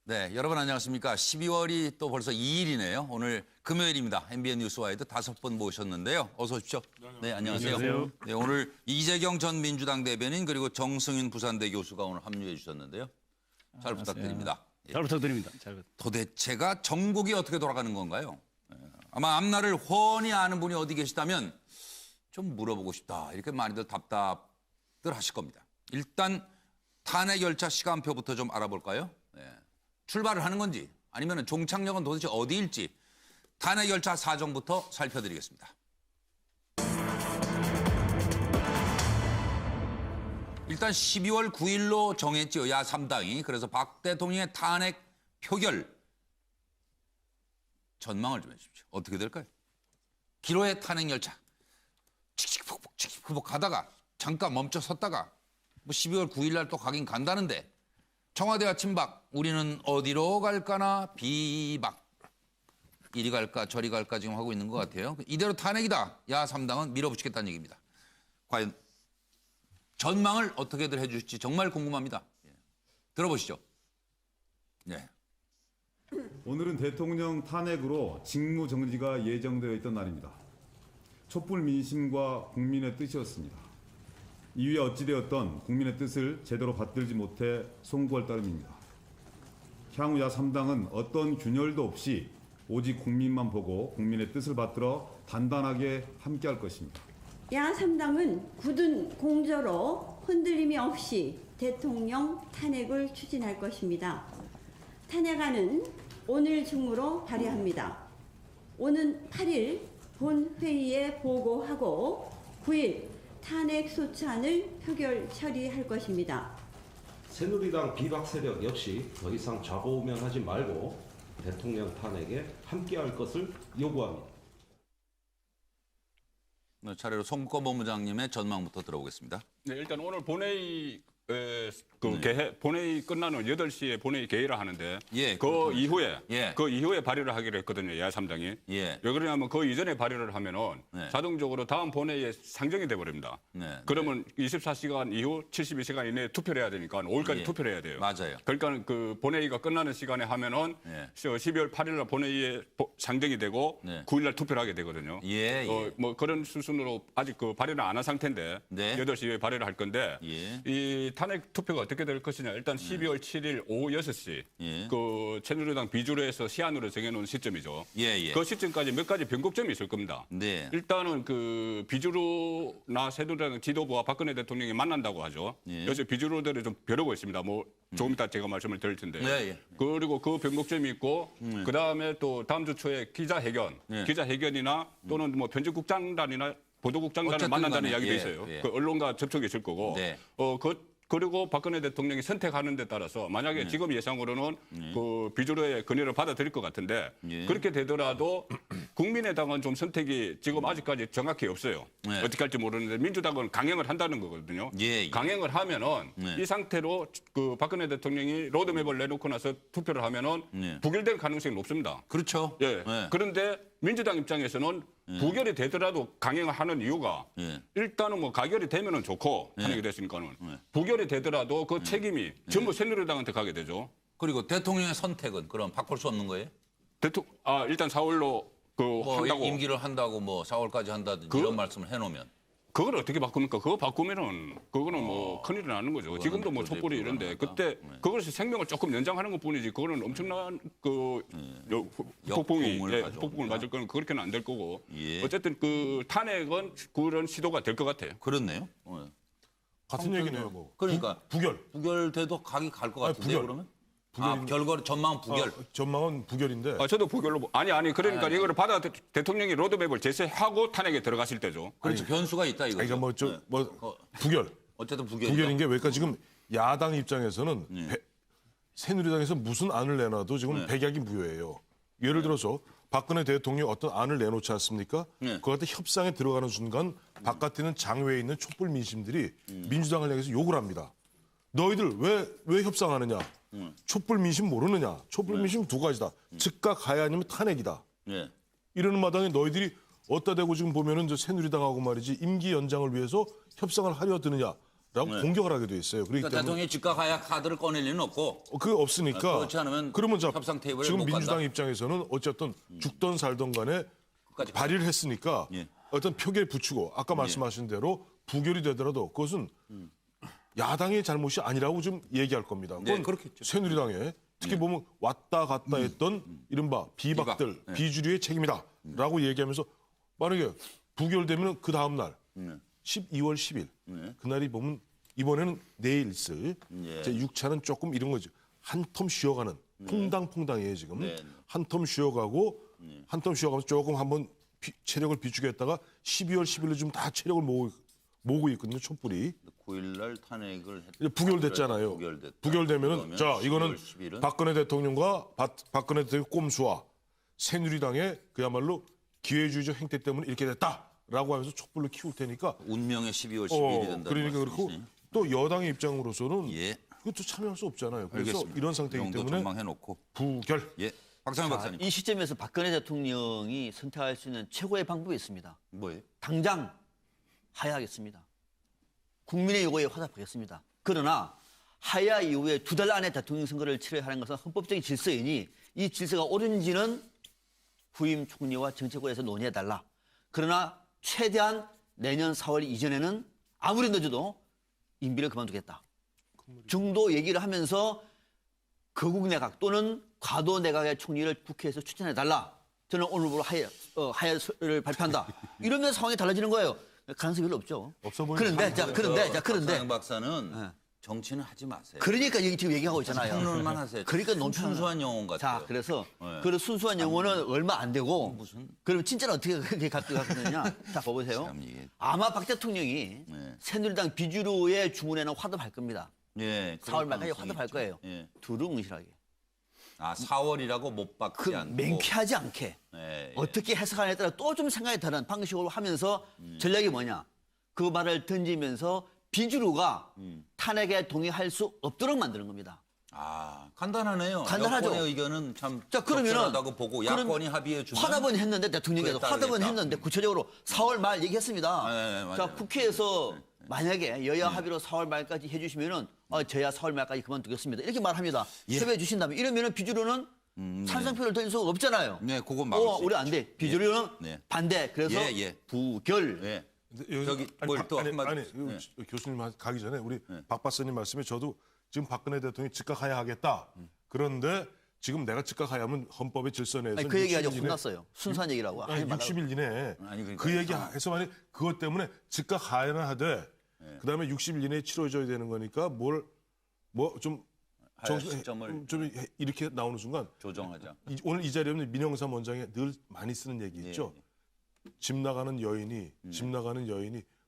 네, 여러분 안녕하십니까. 12월이 또 벌써 2일이네요. 오늘 금요일입니다. MBN 뉴스와이드 5분 모셨는데요. 어서 오십시오. 네, 안녕하세요. 안녕하세요. 네, 오늘 이재경 전 민주당 대변인 그리고 정승윤 부산대 교수가 오늘 합류해 주셨는데요. 잘 부탁드립니다. 예. 잘 부탁드립니다. 도대체가 전국이 어떻게 돌아가는 건가요? 아마 앞날을 훤히 아는 분이 어디 계시다면 좀 물어보고 싶다. 이렇게 많이들 답답들 하실 겁니다. 일단 탄핵 열차 시간표부터 좀 알아볼까요? 출발을 하는 건지 아니면 종착역은 도대체 어디일지 탄핵 열차 사정부터 살펴드리겠습니다. 일단 12월 9일로 정했지요. 야3당이. 그래서 박 대통령의 탄핵 표결 전망을 좀 해주십시오. 어떻게 될까요? 기로의 탄핵 열차 칙칙폭폭 가다가 잠깐 멈춰 섰다가 뭐 12월 9일 날 또 가긴 간다는데 청와대와 친박 우리는 어디로 갈까나 비박 이리 갈까 저리 갈까 지금 하고 있는 것 같아요. 이대로 탄핵이다. 야3당은 밀어붙이겠다는 얘기입니다. 과연 전망을 어떻게들 해주실지 정말 궁금합니다. 들어보시죠. 네. 오늘은 대통령 탄핵으로 직무정지가 예정되어 있던 날입니다. 촛불 민심과 국민의 뜻이었습니다. 이후에 어찌되었던 국민의 뜻을 제대로 받들지 못해 송구할 따름입니다. 향후 야3당은 어떤 균열도 없이 오직 국민만 보고 국민의 뜻을 받들어 단단하게 함께할 것입니다. 야3당은 굳은 공조로 흔들림이 없이 대통령 탄핵을 추진할 것입니다. 탄핵안은 오늘 중으로 발의합니다. 오는 8일 본회의에 보고하고 9일 탄핵 소추안을 표결 처리할 것입니다. 새누리당 비박 세력 역시 더 이상 좌고우면하지 말고 대통령 탄핵에 함께할 것을 요구합니다. 네, 차례로 송권본부장님의 전망부터 들어보겠습니다. 네, 일단 오늘 본회의 본회의 끝나는 8시에 본회의 개의를 하는데 예, 그 이후에 예. 그 이후에 발의를 하기로 했거든요. 야3당이. 예. 왜 그러냐면 그 이전에 발의를 하면은 네. 자동적으로 다음 본회의에 상정이 돼 버립니다. 네, 그러면 24시간 이후 72시간 이내에 투표를 해야 되니까 5일까지 예. 투표를 해야 돼요. 맞아요. 그러니까 그 본회의가 끝나는 시간에 하면은 예. 12월 8일 날 본회의에 상정이 되고 네. 9일 날 투표를 하게 되거든요. 예, 예. 뭐 그런 수순으로 아직 그 발의는 안 한 상태인데 네. 8시 이후에 발의를 할 건데 예. 이 탄핵 투표가 어떻게 될 것이냐. 일단 12월 7일 오후 6시 예. 그 새누리당 비주류에서 시한으로 정해놓은 시점이죠. 예, 예. 그 시점까지 몇 가지 변곡점이 있을 겁니다. 네. 일단은 그 비주류나 새누리당 지도부와 박근혜 대통령이 만난다고 하죠. 예. 요새 비주류들이 좀 벼르고 있습니다. 뭐 조금 이따 제가 말씀을 드릴 텐데. 네, 예. 그리고 그 변곡점이 있고 그다음에 또 다음 주 초에 기자회견, 예. 기자회견이나 또는 뭐 편집국장단이나 보도국장단을 어쨌든 만난다는 간에, 이야기도 예, 있어요. 예. 그 언론과 접촉이 있을 거고. 네. 그리고 박근혜 대통령이 선택하는 데 따라서 만약에 지금 예상으로는 그 비주류의 건의를 받아들일 것 같은데 예. 그렇게 되더라도 국민의당은 좀 선택이 지금 아직까지 정확히 없어요. 네. 어떻게 할지 모르는데 민주당은 강행을 한다는 거거든요. 예, 예. 강행을 하면은 네. 이 상태로 그 박근혜 대통령이 로드맵을 내놓고 나서 투표를 하면은 네. 부결될 가능성이 높습니다. 그렇죠. 예. 예. 그런데 민주당 입장에서는 부결이 되더라도 강행을 하는 이유가 예. 일단은 뭐 가결이 되면은 좋고 탄핵이 됐으니까는 부결이 되더라도 그 책임이 전부 새누리당한테 가게 되죠. 그리고 대통령의 선택은 그럼 바꿀 수 없는 거예요? 일단 4월로 그 뭐 한다고. 임기를 한다고 뭐 4월까지 한다든지 그- 이런 말씀을 해놓으면 그걸 어떻게 바꿉니까? 그거 바꾸면은 그거는 뭐 큰일이 나는 거죠. 지금도 뭐 도저히 촛불이 이런데 불가능하다. 그때 그것이 생명을 조금 연장하는 것뿐이지 그거는 엄청난 그 폭풍이 역풍을 가져옵니다. 폭풍을 맞을 거는 그렇게는 안 될 거고 예. 어쨌든 그 탄핵은 그런 시도가 될 것 같아요. 그렇네요. 같은 얘기네요, 뭐. 그러니까 부결. 부결돼도 각이 갈 것 아니, 같은데 부결. 그러면? 부결인- 아, 결과를 전망 부결. 전망은 부결인데. 저도 부결로 아니 그러니까 이거를 대통령이 로드맵을 제시하고 탄핵에 들어갔을 때죠. 그렇죠. 변수가 있다 이거죠. 그러니까 네. 부결. 어쨌든 부결이다. 부결인 게 왜까 지금 야당 입장에서는 새누리당에서 무슨 안을 내놔도 지금 백약이 무효예요. 예를 들어서 박근혜 대통령이 어떤 안을 내놓지 않습니까? 네. 그걸 갖다 협상에 들어가는 순간 바깥에 있는 장외에 있는 촛불 민심들이 민주당을 향해서 욕을 합니다. 너희들 왜 협상하느냐? 촛불 민심 모르느냐? 촛불 민심 두 가지다. 즉각 가야 아니면 탄핵이다. 예. 이러는 마당에 너희들이 어디다 대고 지금 보면은 저 새누리당하고 말이지 임기 연장을 위해서 협상을 하려 드느냐? 공격을 하게 돼 있어요. 그렇기 그러니까 때문에 대통령이 즉각 하야 카드를 꺼낼 리는 없고 그게 없으니까 그렇지 않으면 그러면 자, 협상 테이블에 지금 못 민주당 간다. 입장에서는 어쨌든 죽던 살던 간에 끝까지 발의를 했으니까 예. 어떤 표결에 붙이고 아까 말씀하신 대로 부결이 되더라도 그것은 야당의 잘못이 아니라고 좀 얘기할 겁니다. 네, 그건 그렇겠죠. 새누리당에 특히 보면 왔다 갔다 했던 이른바 비박들, 비박. 네. 비주류의 책임이다라고 얘기하면서 만약에 부결되면 그 다음 날 12월 10일 그날이 보면 이번에는 내일 있을 예. 제 6차는 조금 이런 거죠. 한 텀 쉬어가는 퐁당퐁당이에요 지금. 네. 한 텀 쉬어가고 한 텀 쉬어가면서 조금 한번 체력을 비축했다가 12월 10일로 지금 다 체력을 모으고 있거든요. 촛불이. 9일 날 탄핵을 이제 부결됐잖아요. 부결됐다. 부결되면은 그러면 자 이거는 10월 10일은 박근혜 대통령과 박근혜 대통령 꼼수와 새누리당의 그야말로 기회주의적 행태 때문에 이렇게 됐다라고 하면서 촛불을 키울 테니까 운명의 12월 10일이 된다. 그러니까 그렇고 또 여당의 입장으로서는 예. 그것도 참여할 수 없잖아요. 그래서 알겠습니다. 이런 상태이기 정도 때문에 전망해 놓고 부결. 예. 박상현 박사님. 이 시점에서 박근혜 대통령이 선택할 수 있는 최고의 방법이 있습니다. 뭐예요? 당장 하야하겠습니다. 국민의 요구에 화답하겠습니다. 그러나 하야 이후에 2달 안에 대통령 선거를 치러야 하는 것은 헌법적인 질서이니 이 질서가 옳은지는 후임 총리와 정치권에서 논의해달라. 그러나 최대한 내년 4월 이전에는 아무리 늦어도 임기를 그만두겠다. 정도 얘기를 하면서 거국 내각 또는 과도 내각의 총리를 국회에서 추천해달라. 저는 오늘부로 하야를 발표한다. 이러면 상황이 달라지는 거예요. 가능성이 별로 없죠. 없어 보이는 그런데 박상현 박사는 정치는 하지 마세요. 그러니까 지금 얘기하고 있잖아요. 평론만 하세요. 그러니까 너무 순수한 영혼 같아요. 자, 그래서 네. 그 순수한 영혼은 얼마 안 되고 그럼 진짜는 어떻게 그렇게 갖느냐? 자, 봐보세요. 참 이게- 아마 박 대통령이 네. 새누리당 비주류의 주문에는 화답할 겁니다. 예. 4월 말까지 가능성이 화답할 있죠. 거예요. 예. 두루뭉실하게. 아 4월이라고 못 받지 그 않고. 맹쾌하지 않게. 예, 예. 어떻게 해석하느냐에 따라 또 좀 생각이 다른 방식으로 하면서 전략이 뭐냐. 그 말을 던지면서 비주류가 탄핵에 동의할 수 없도록 만드는 겁니다. 아 간단하네요. 간단하죠. 여권의 의견은 참 자, 그러면은 적절하다고 보고 그럼 야권이 합의해 주면 화답은 했는데 대통령께서 그에 화답은 따르겠다. 했는데 구체적으로 4월 말 얘기했습니다. 네, 맞아요. 자, 국회에서 만약에 여야 합의로 4월 말까지 해주시면은 저야 4월 말까지 그만두겠습니다. 이렇게 말합니다. 예. 협의해 주신다면 이러면은 비주류는 찬성표를 던질 수가 없잖아요. 네, 그건 막을 수 우리 안 돼. 비주류는 네. 반대. 그래서 예, 예. 부결. 예. 근데 여기- 저기 뭘 또 한마디. 아니 교수님 가기 전에 우리 박 박사님 말씀에 저도 지금 박근혜 대통령이 즉각 하야하겠다. 그런데 지금 내가 즉각 하야하면 헌법의 질서 내에서 아니, 그 얘기 아주 60일 이내- 혼났어요. 순수한 얘기라고. 아니, 하지 말라고. 60일 이내에 아니, 그러니까요. 그 얘기 해서 만약 그것 때문에 즉각 하야는 하되 그다음에 60일 이내에 치러져야 되는 거니까 뭐좀 하야 시점을 좀 이렇게 나오는 순간 조정하자. 오늘 이 자리에 있는 민영삼 원장이 늘 많이 쓰는 얘기 있죠. 집 나가는 여인이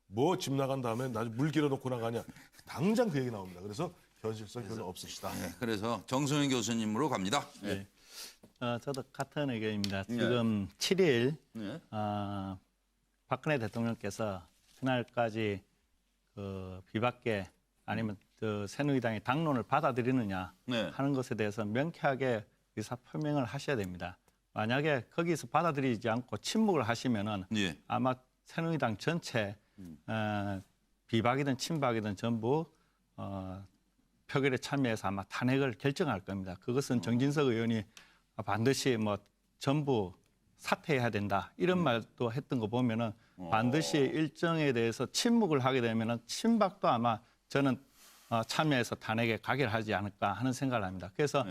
뭐 집 나간 다음에 나중에 물 길어놓고 나가냐. 당장 그 얘기 나옵니다. 그래서 현실성 별로 없으시다. 네, 그래서 정승현 교수님으로 갑니다. 네. 저도 같은 의견입니다. 지금 7일 네. 박근혜 대통령께서 그날까지 그 비박계 아니면 그 새누리당의 당론을 받아들이느냐 네. 하는 것에 대해서 명쾌하게 의사 표명을 하셔야 됩니다. 만약에 거기서 받아들이지 않고 침묵을 하시면은 예. 아마 새누리당 전체 비박이든 친박이든 전부 표결에 참여해서 아마 탄핵을 결정할 겁니다. 그것은 정진석 의원이 반드시 뭐 전부 사퇴해야 된다 이런 말도 했던 거 보면은 반드시 일정에 대해서 침묵을 하게 되면은 친박도 아마 저는 참여해서 탄핵에 가결하지 않을까 하는 생각을 합니다. 그래서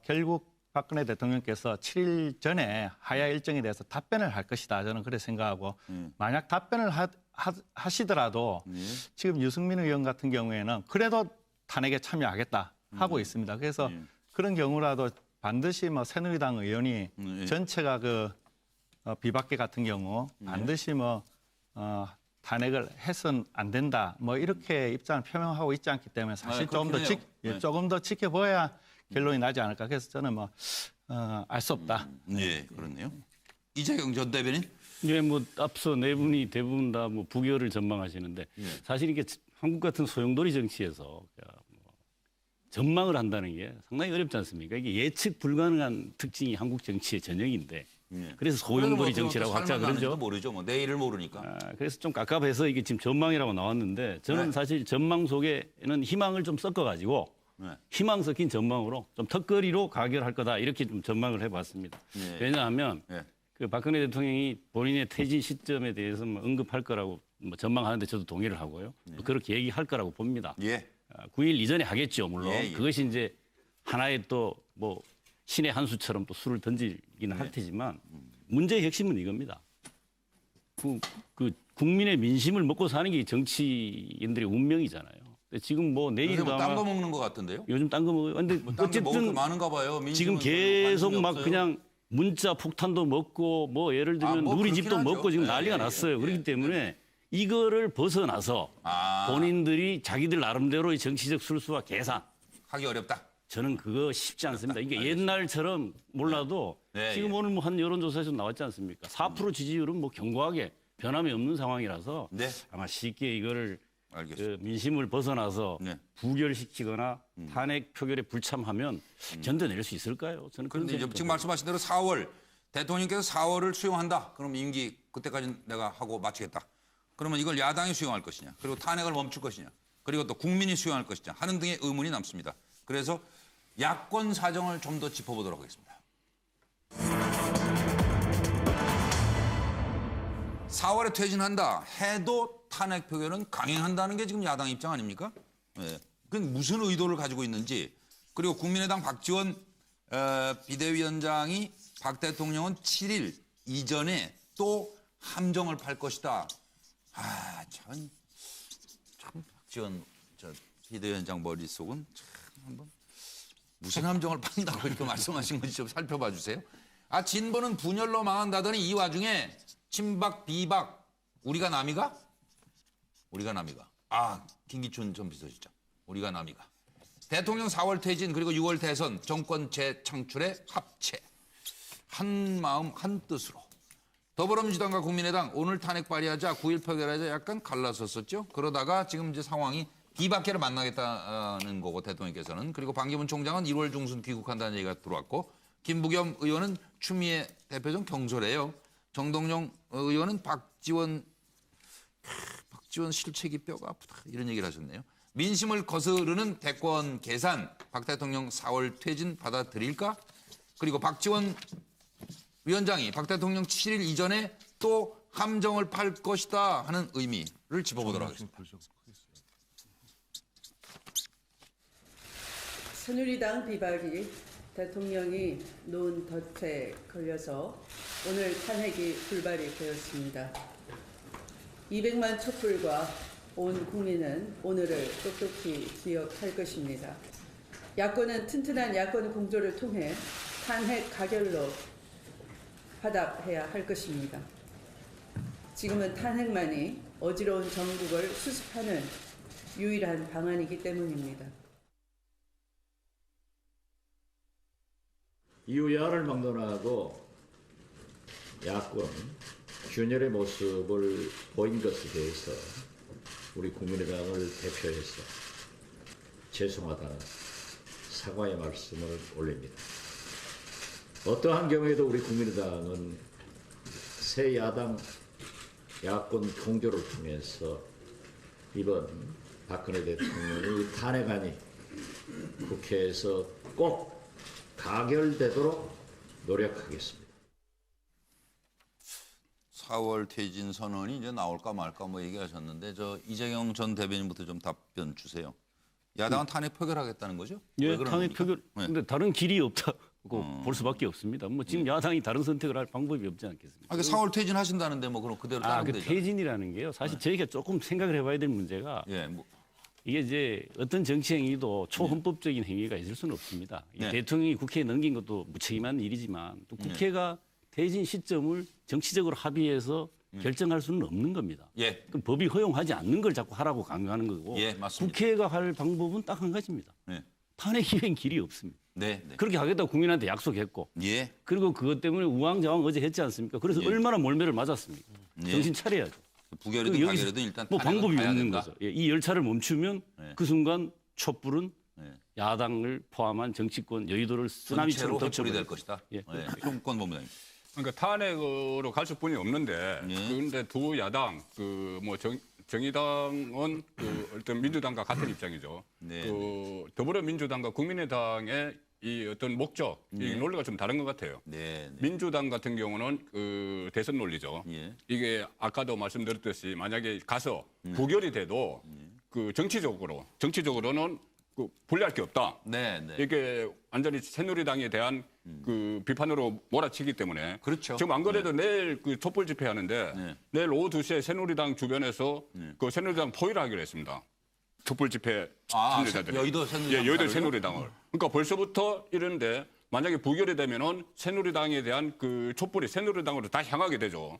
결국 박근혜 대통령께서 7일 전에 하야 일정에 대해서 답변을 할 것이다. 저는 그렇게 생각하고 만약 답변을 하시더라도 지금 유승민 의원 같은 경우에는 그래도 탄핵에 참여하겠다 하고 있습니다. 그래서 그런 경우라도 반드시 뭐 새누리당 의원이 전체가 그 비박계 같은 경우 반드시 뭐 탄핵을 해서는 안 된다. 뭐 이렇게 입장을 표명하고 있지 않기 때문에 사실 그렇긴 해요. 조금 더 지켜봐야 결론이 나지 않을까. 그래서 저는 뭐 알 수 없다. 네, 그렇네요. 이재경 전 대변인. 예, 뭐 앞서 네 분이 대부분 다 뭐 부결을 전망하시는데 사실 이게 한국 같은 소용돌이 정치에서 뭐 전망을 한다는 게 상당히 어렵지 않습니까? 이게 예측 불가능한 특징이 한국 정치의 전형인데 그래서 소용돌이 정치라고 각자 그러죠. 모르죠. 뭐 내일을 모르니까. 그래서 좀 깝깝해서 이게 지금 전망이라고 나왔는데 저는 네. 사실 전망 속에는 희망을 좀 섞어가지고 네. 희망 섞인 전망으로 좀 턱걸이로 가결할 거다 이렇게 좀 전망을 해봤습니다. 네. 왜냐하면 네. 그 박근혜 대통령이 본인의 퇴진 시점에 대해서 뭐 언급할 거라고 뭐 전망하는데 저도 동의를 하고요. 뭐 그렇게 얘기할 거라고 봅니다. 예. 9일 이전에 하겠죠, 물론. 예, 예. 그것이 이제 하나의 또 뭐 신의 한 수처럼 또 수를 던지기는 할 테지만 문제의 핵심은 이겁니다. 그 국민의 민심을 먹고 사는 게 정치인들의 운명이잖아요. 근데 지금 뭐 내일도 요새 아마 딴거 먹는 것 같은데요? 요즘 딴 거 먹어요. 근데 딴게 먹을 게 어쨌든 많은가 봐요. 지금 민심은 별로 계속 관심이 막 없어요. 그냥 문자 폭탄도 먹고 뭐 예를 들면 뭐 누리집도 그렇긴 하죠. 먹고 지금 예, 난리가 예, 났어요. 예, 그렇기 예. 때문에 이거를 벗어나서 아. 본인들이 자기들 나름대로의 정치적 술수와 계산 하기 어렵다. 저는 그거 쉽지 않습니다. 이게 옛날처럼 몰라도 네, 지금 예. 오늘 뭐 한 여론조사에서 나왔지 않습니까? 4% 지지율은 뭐 견고하게 변함이 없는 상황이라서 네. 아마 쉽게 이거를 알겠습니다. 그 민심을 벗어나서 네. 부결시키거나 탄핵 표결에 불참하면 견뎌낼 수 있을까요? 저는 그런 그런데 이제 생각이 지금 말씀하신 대로 4월 대통령께서 4월을 수용한다. 그럼 임기 그때까지 내가 하고 마치겠다. 그러면 이걸 야당이 수용할 것이냐, 그리고 탄핵을 멈출 것이냐, 그리고 또 국민이 수용할 것이냐 하는 등의 의문이 남습니다. 그래서 야권 사정을 좀 더 짚어보도록 하겠습니다. 4월에 퇴진한다 해도 탄핵 표결은 강행한다는 게 지금 야당 입장 아닙니까? 예. 그 무슨 의도를 가지고 있는지, 그리고 국민의당 박지원 비대위원장이 박 대통령은 7일 이전에 또 함정을 팔 것이다. 아, 참 박지원 비대위원장 머릿속은 참 한번 무슨 함정을 판다고 이렇게 말씀하신 건지 좀 살펴봐 주세요. 아, 진보는 분열로 망한다더니 이 와중에 친박, 비박, 우리가 남이가? 우리가 남이가. 아, 김기춘 전 비서실장. 우리가 남이가. 대통령 4월 퇴진 그리고 6월 대선 정권 재창출의 합체. 한 마음 한 뜻으로. 더불어민주당과 국민의당 오늘 탄핵 발의하자 9일 표결하자 약간 갈라섰었죠. 그러다가 지금 이제 상황이 비박계를 만나겠다는 거고 대통령께서는. 그리고 반기문 총장은 1월 중순 귀국한다는 얘기가 들어왔고 김부겸 의원은 추미애 대표전 경솔해요. 정동영 의원은 박지원 실책이 뼈가 아프다 이런 얘기를 하셨네요. 민심을 거스르는 대권 계산 박 대통령 4월 퇴진 받아들일까? 그리고 박지원 위원장이 박 대통령 7일 이전에 또 함정을 팔 것이다 하는 의미를 짚어보도록 하겠습니다. 새누리당 비박이 대통령이 놓은 덫에 걸려서 오늘 탄핵이 불발이 되었습니다. 200만 촛불과 온 국민은 오늘을 똑똑히 기억할 것입니다. 야권은 튼튼한 야권 공조를 통해 탄핵 가결로 화답해야 할 것입니다. 지금은 탄핵만이 어지러운 정국을 수습하는 유일한 방안이기 때문입니다. 이후 야를 막론하고 야권 균열의 모습을 보인 것에 대해서 우리 국민의당을 대표해서 죄송하다는 사과의 말씀을 올립니다. 어떠한 경우에도 우리 국민의당은 새 야당 야권 공조를 통해서 이번 박근혜 대통령의 탄핵안이 국회에서 꼭 가결되도록 노력하겠습니다. 4월 퇴진 선언이 이제 나올까 말까 뭐 얘기하셨는데 저 이재경 전 대변인부터 좀 답변 주세요. 야당은 탄핵 표결하겠다는 거죠? 예, 왜 그런 탄핵 겁니까? 표결. 네. 근데 다른 길이 없다고 볼 수밖에 없습니다. 뭐 지금 야당이 다른 선택을 할 방법이 없지 않겠습니까? 아, 4월 퇴진하신다는데 뭐 그럼 그대로 따르면 그 되죠. 퇴진이라는 게요. 사실 저희가 조금 생각을 해봐야 될 문제가 예, 뭐, 이게 이제 어떤 정치 행위도 초헌법적인 행위가 있을 수는 없습니다. 이 네. 대통령이 국회에 넘긴 것도 무책임한 일이지만 또 국회가 퇴진 시점을 정치적으로 합의해서 결정할 수는 없는 겁니다. 예, 그럼 법이 허용하지 않는 걸 자꾸 하라고 강요하는 거고 예, 맞습니다. 국회가 할 방법은 딱 한 가지입니다. 네, 탄핵 이외엔 길이 없습니다. 네, 네. 그렇게 하겠다고 국민한테 약속했고 예, 그리고 그것 때문에 우왕좌왕 어제 했지 않습니까? 그래서 예. 얼마나 몰매를 맞았습니까? 예. 정신 차려야죠. 부결이든 여기서 가결이든 일단 뭐 탄핵은 방법이 가야 없는 된다. 거죠. 예, 이 열차를 멈추면 네. 그 순간 촛불은 네. 야당을 포함한 정치권 여의도를 쓰나미처럼 전체로 횃불이 될 덮쳐버릴 것이다. 예. 예, 총권 본부장님. 그러니까 탄핵으로 갈 수뿐이 없는데 그런데 두 야당 정의당은 어떤 민주당과 같은 입장이죠. 그 더불어민주당과 국민의당의 이 어떤 목적, 이 논리가 좀 다른 것 같아요. 민주당 같은 경우는 그 대선 논리죠. 이게 아까도 말씀드렸듯이 만약에 가서 부결이 돼도 그 정치적으로는 그 불리할 게 없다. 이게 완전히 새누리당에 대한 그 비판으로 몰아치기 때문에. 그렇죠. 지금 안 그래도 내일 그 촛불 집회하는데 내일 오후 2시에 새누리당 주변에서 그 새누리당 포위를 하기로 했습니다. 촛불 집회 참여자들. 여의도 새누리당. 예, 여의도 새누리당을. 그러니까 벌써부터 이런데 만약에 부결이 되면은 새누리당에 대한 그 촛불이 새누리당으로 다 향하게 되죠.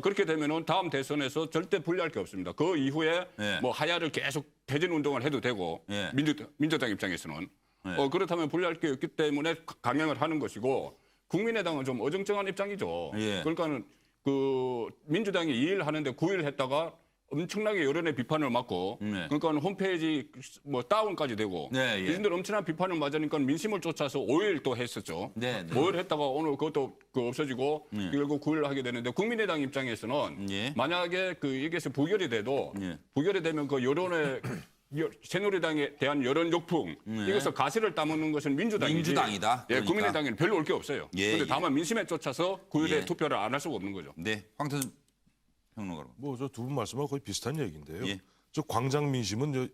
그렇게 되면은 다음 대선에서 절대 불리할 게 없습니다. 그 이후에 뭐 하야를 계속 퇴진 운동을 해도 되고 민주당 입장에서는 그렇다면 불리할 게 없기 때문에 강행을 하는 것이고 국민의당은 좀 어정쩡한 입장이죠. 그러니까는 그 민주당이 2일 하는데 9일 했다가 엄청나게 여론의 비판을 맞고 그러니까 홈페이지 뭐 다운까지 되고 이분들 엄청난 비판을 맞으니까 민심을 쫓아서 5일 또 했었죠. 5일 했다가 오늘 그것도 그 없어지고 결국 9일 하게 되는데 국민의당 입장에서는 만약에 그 이게서 부결이 돼도 부결이 되면 그 여론의 새누리당에 대한 여론 욕풍 이것을 가시를 따먹는 것은 민주당이다. 그러니까. 국민의당에는 별로 올 게 없어요. 그런데 다만 민심에 쫓아서 9일에 투표를 안 할 수가 없는 거죠. 황태순 평론가로. 뭐 저 두 분 말씀하고 거의 비슷한 얘기인데요. 저 광장 민심은 저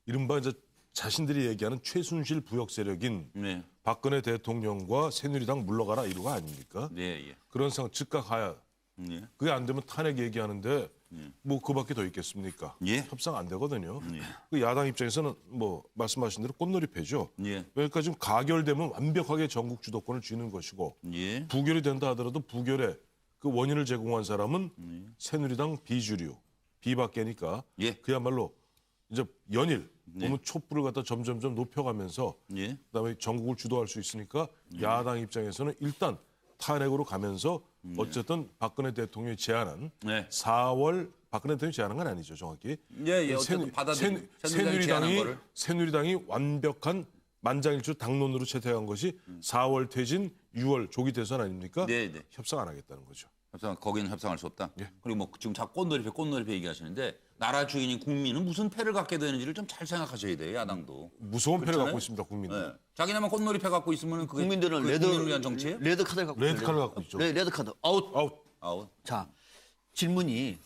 이른바 이제 자신들이 얘기하는 최순실 부역 세력인 박근혜 대통령과 새누리당 물러가라 이루가 아닙니까? 그런 상황 즉각 하야. 그게 안 되면 탄핵 얘기하는데 뭐 그밖에 더 있겠습니까? 협상 안 되거든요. 그 야당 입장에서는 뭐 말씀하신 대로 꽃놀이패죠. 그러니까 지금 가결되면 완벽하게 전국 주도권을 쥐는 것이고 부결이 된다 하더라도 부결에 그 원인을 제공한 사람은 새누리당 비주류, 비박계니까 그야말로 이제 연일 보면 촛불을 갖다 점점점 높여가면서 그다음에 전국을 주도할 수 있으니까 야당 입장에서는 일단 탄핵으로 가면서 어쨌든 박근혜 대통령이 제안한 4월 박근혜 대통령이 제안한 건 아니죠 정확히. 어쨌든 받아들인 새누리당이 완벽한 만장일치 당론으로 채택한 것이 4월 퇴진, 6월 조기 대선 아닙니까? 협상 안 하겠다는 거죠. 거기는 협상할 수 없다. 그리고 뭐 지금 자꾸 꽃놀이패 얘기하시는데 나라 주인인 국민은 무슨 패를 갖게 되는지를 좀 잘 생각하셔야 돼요. 야당도. 무서운 패를 갖고 있습니다. 국민들. 자기네만 꽃놀이패 갖고 있으면 그게 국민들은 국민을 위한 정치예요? 레드 카드를 갖고 레드 카드 갖고 있죠. 레드 카드 아웃. 자 질문이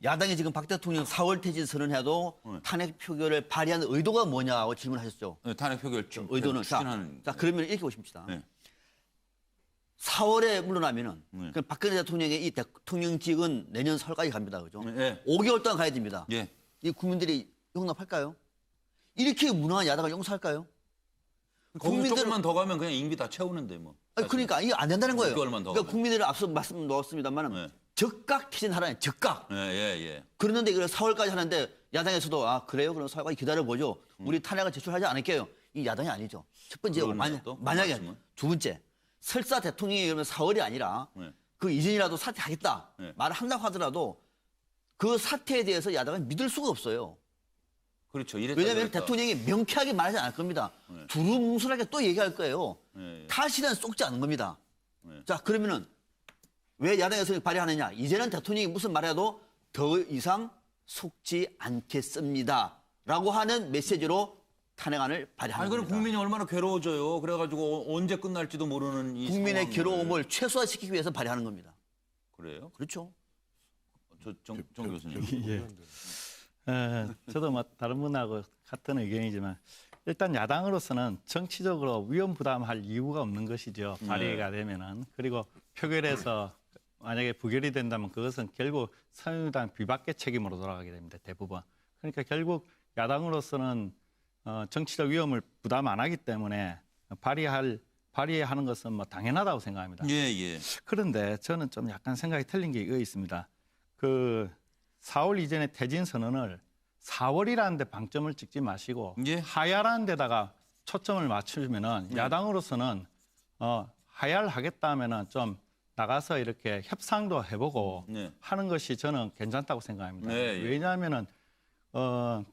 야당이 지금 박 대통령 4월 퇴진 선언해도 탄핵 표결을 발의하는 의도가 뭐냐고 질문하셨죠. 탄핵 표결 의도는 자 그러면 이렇게 보십시다. 4월에 물러나면은 그럼 박근혜 대통령의 이 대통령직은 내년 설까지 갑니다, 그죠? 5개월 동안 가야 됩니다. 이 국민들이 용납할까요? 이렇게 무능한 야당을 용서할까요? 국민들 조금만 더 가면 그냥 임기 다 채우는데 뭐. 아니, 그러니까 이게 안 된다는 거예요. 그러니까 국민들은 앞서 말씀 놓았습니다만 적각 퇴진하라는 적각. 그러는데 이걸 4월까지 하는데 야당에서도 아 그래요? 그럼 4월까지 기다려보죠. 우리 탄핵을 제출하지 않을게요. 이 야당이 아니죠. 첫 번째 만약에 두 번째 설사 대통령이 그러면 4월이 아니라 그 이전이라도 사퇴하겠다 말을 한다고 하더라도 그 사퇴에 대해서 야당은 믿을 수가 없어요. 그렇죠. 왜냐하면 대통령이 명쾌하게 말하지 않을 겁니다. 두루뭉술하게 또 얘기할 거예요. 다시는 쏙지 않은 겁니다. 자 그러면은 왜 야당에서 발의하느냐? 이제는 대통령이 무슨 말해도 더 이상 속지 않겠습니다라고 하는 메시지로 탄핵안을 발의하는 겁니다. 그럼 국민이 얼마나 괴로워져요. 그래가지고 언제 끝날지도 모르는 이 국민의 괴로움을 최소화시키기 위해서 발의하는 겁니다. 그래요? 그렇죠. 정 교수님. 저도 뭐 다른 분하고 같은 의견이지만 일단 야당으로서는 정치적으로 위험 부담할 이유가 없는 것이죠. 발의가 되면은. 그리고 표결에서 만약에 부결이 된다면 그것은 결국 새누리당 비박계 책임으로 돌아가게 됩니다. 대부분. 그러니까 결국 야당으로서는 정치적 위험을 부담 안 하기 때문에 발의하는 것은 뭐 당연하다고 생각합니다. 그런데 저는 좀 약간 생각이 틀린 게 이거 있습니다. 그 4월 이전에 퇴진 선언을 4월이라는 데 방점을 찍지 마시고 하야라는 데다가 초점을 맞추면은 야당으로서는 하야를 하겠다 하면은 좀 나가서 이렇게 협상도 해보고 하는 것이 저는 괜찮다고 생각합니다. 왜냐하면은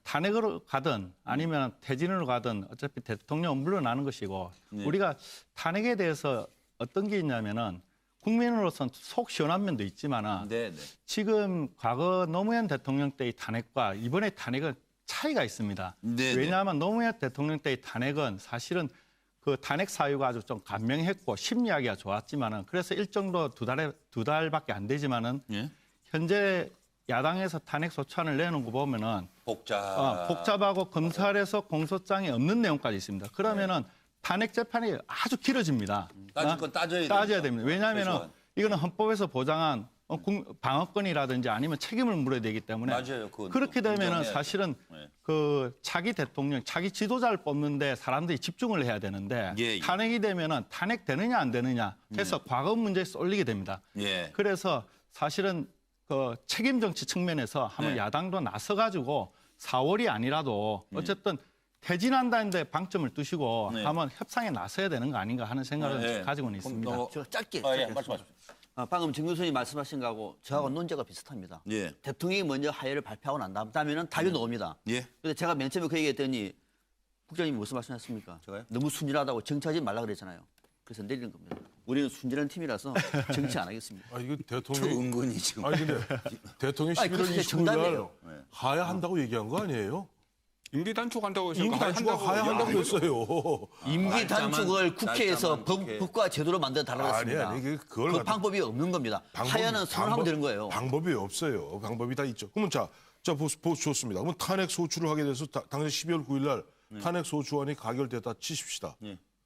탄핵으로 가든 아니면 퇴진으로 가든 어차피 대통령은 물러나는 것이고 우리가 탄핵에 대해서 어떤 게 있냐면은 국민으로서는 속 시원한 면도 있지만은 네. 지금 과거 노무현 대통령 때의 탄핵과 이번의 탄핵은 차이가 있습니다. 네. 왜냐하면 노무현 대통령 때의 탄핵은 사실은 그 탄핵 사유가 아주 좀 감명했고 심리하기가 좋았지만은 그래서 일정도 두 달밖에 안 되지만은 예? 현재 야당에서 탄핵 소추안을 내놓은 거 보면은 복잡하고 검찰에서 공소장에 없는 내용까지 있습니다. 그러면은 탄핵 재판이 아주 길어집니다. 따질 건 따져야 됩니다. 왜냐하면은 이거는 헌법에서 보장한 방어권이라든지 아니면 책임을 물어야 되기 때문에 맞아요. 그렇게 되면은 사실은 그 차기 대통령, 차기 지도자를 뽑는데 사람들이 집중을 해야 되는데 탄핵이 되면은 탄핵 되느냐 안 되느냐 해서 과거 문제에 쏠리게 됩니다. 그래서 사실은 그 책임 정치 측면에서 한번 야당도 나서가지고 4월이 아니라도 어쨌든 퇴진한다는데 방점을 두시고 한번 협상에 나서야 되는 거 아닌가 하는 생각을 가지고는 있습니다. 저 짧게. 말씀하십시오. 방금 정 교수님 말씀하신 거하고 저하고 논제가 비슷합니다. 대통령이 먼저 하야를 발표하고 난 다음에는 답이 나옵니다. 그래서 제가 맨 처음에 그 얘기했더니 국장님이 무슨 말씀하셨습니까? 너무 순진하다고 정치하지 말라 그랬잖아요. 그래서 내리는 겁니다. 우리는 순진한 팀이라서 정치 안 하겠습니다. 이거 대통령이 은근히 지금. 근데 대통령이 11월 29일 날 하야한다고 얘기한 거 아니에요? 임기 단축한다고 해서 임기 단축을 하야한다고 했어요. 임기 단축을 국회에서 법과 제도로 만들어 달라고 했습니다. 아니, 그 방법이 없는 겁니다. 하야는 선언하면 되는 거예요. 방법이 없어요. 방법이 다 있죠. 그러면 자 좋습니다. 그러면 탄핵 소추를 하게 돼서 당시 12월 9일 날 탄핵 소추안이 가결됐다 치십시다.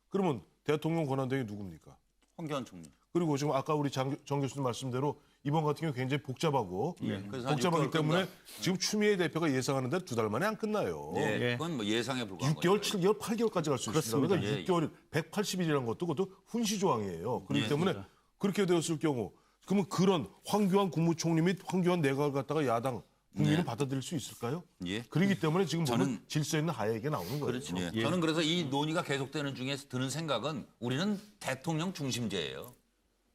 그러면 대통령 권한대행이 누굽니까? 황교안 총리. 그리고 지금 아까 우리 정 교수님 말씀대로 이번 같은 경우 굉장히 복잡하고 복잡하기 때문에 지금 추미애 대표가 예상하는데 2달 만에 안 끝나요. 그건 뭐 예상에 불과한 6개월, 7개월, 8개월까지 갈 수 있습니다. 그러니까 6개월, 180일이라는 것도 그것도 훈시 조항이에요. 그렇기 때문에 그렇게 되었을 경우 그러면 그런 황교안 국무총리 및 황교안 내각을 갖다가 야당 국민은 받아들일 수 있을까요? 그렇기 때문에 지금 보면 질서 있는 하야 얘기가 나오는 거예요. 그렇죠. 저는 그래서 이 논의가 계속되는 중에서 드는 생각은 우리는 대통령 중심제예요.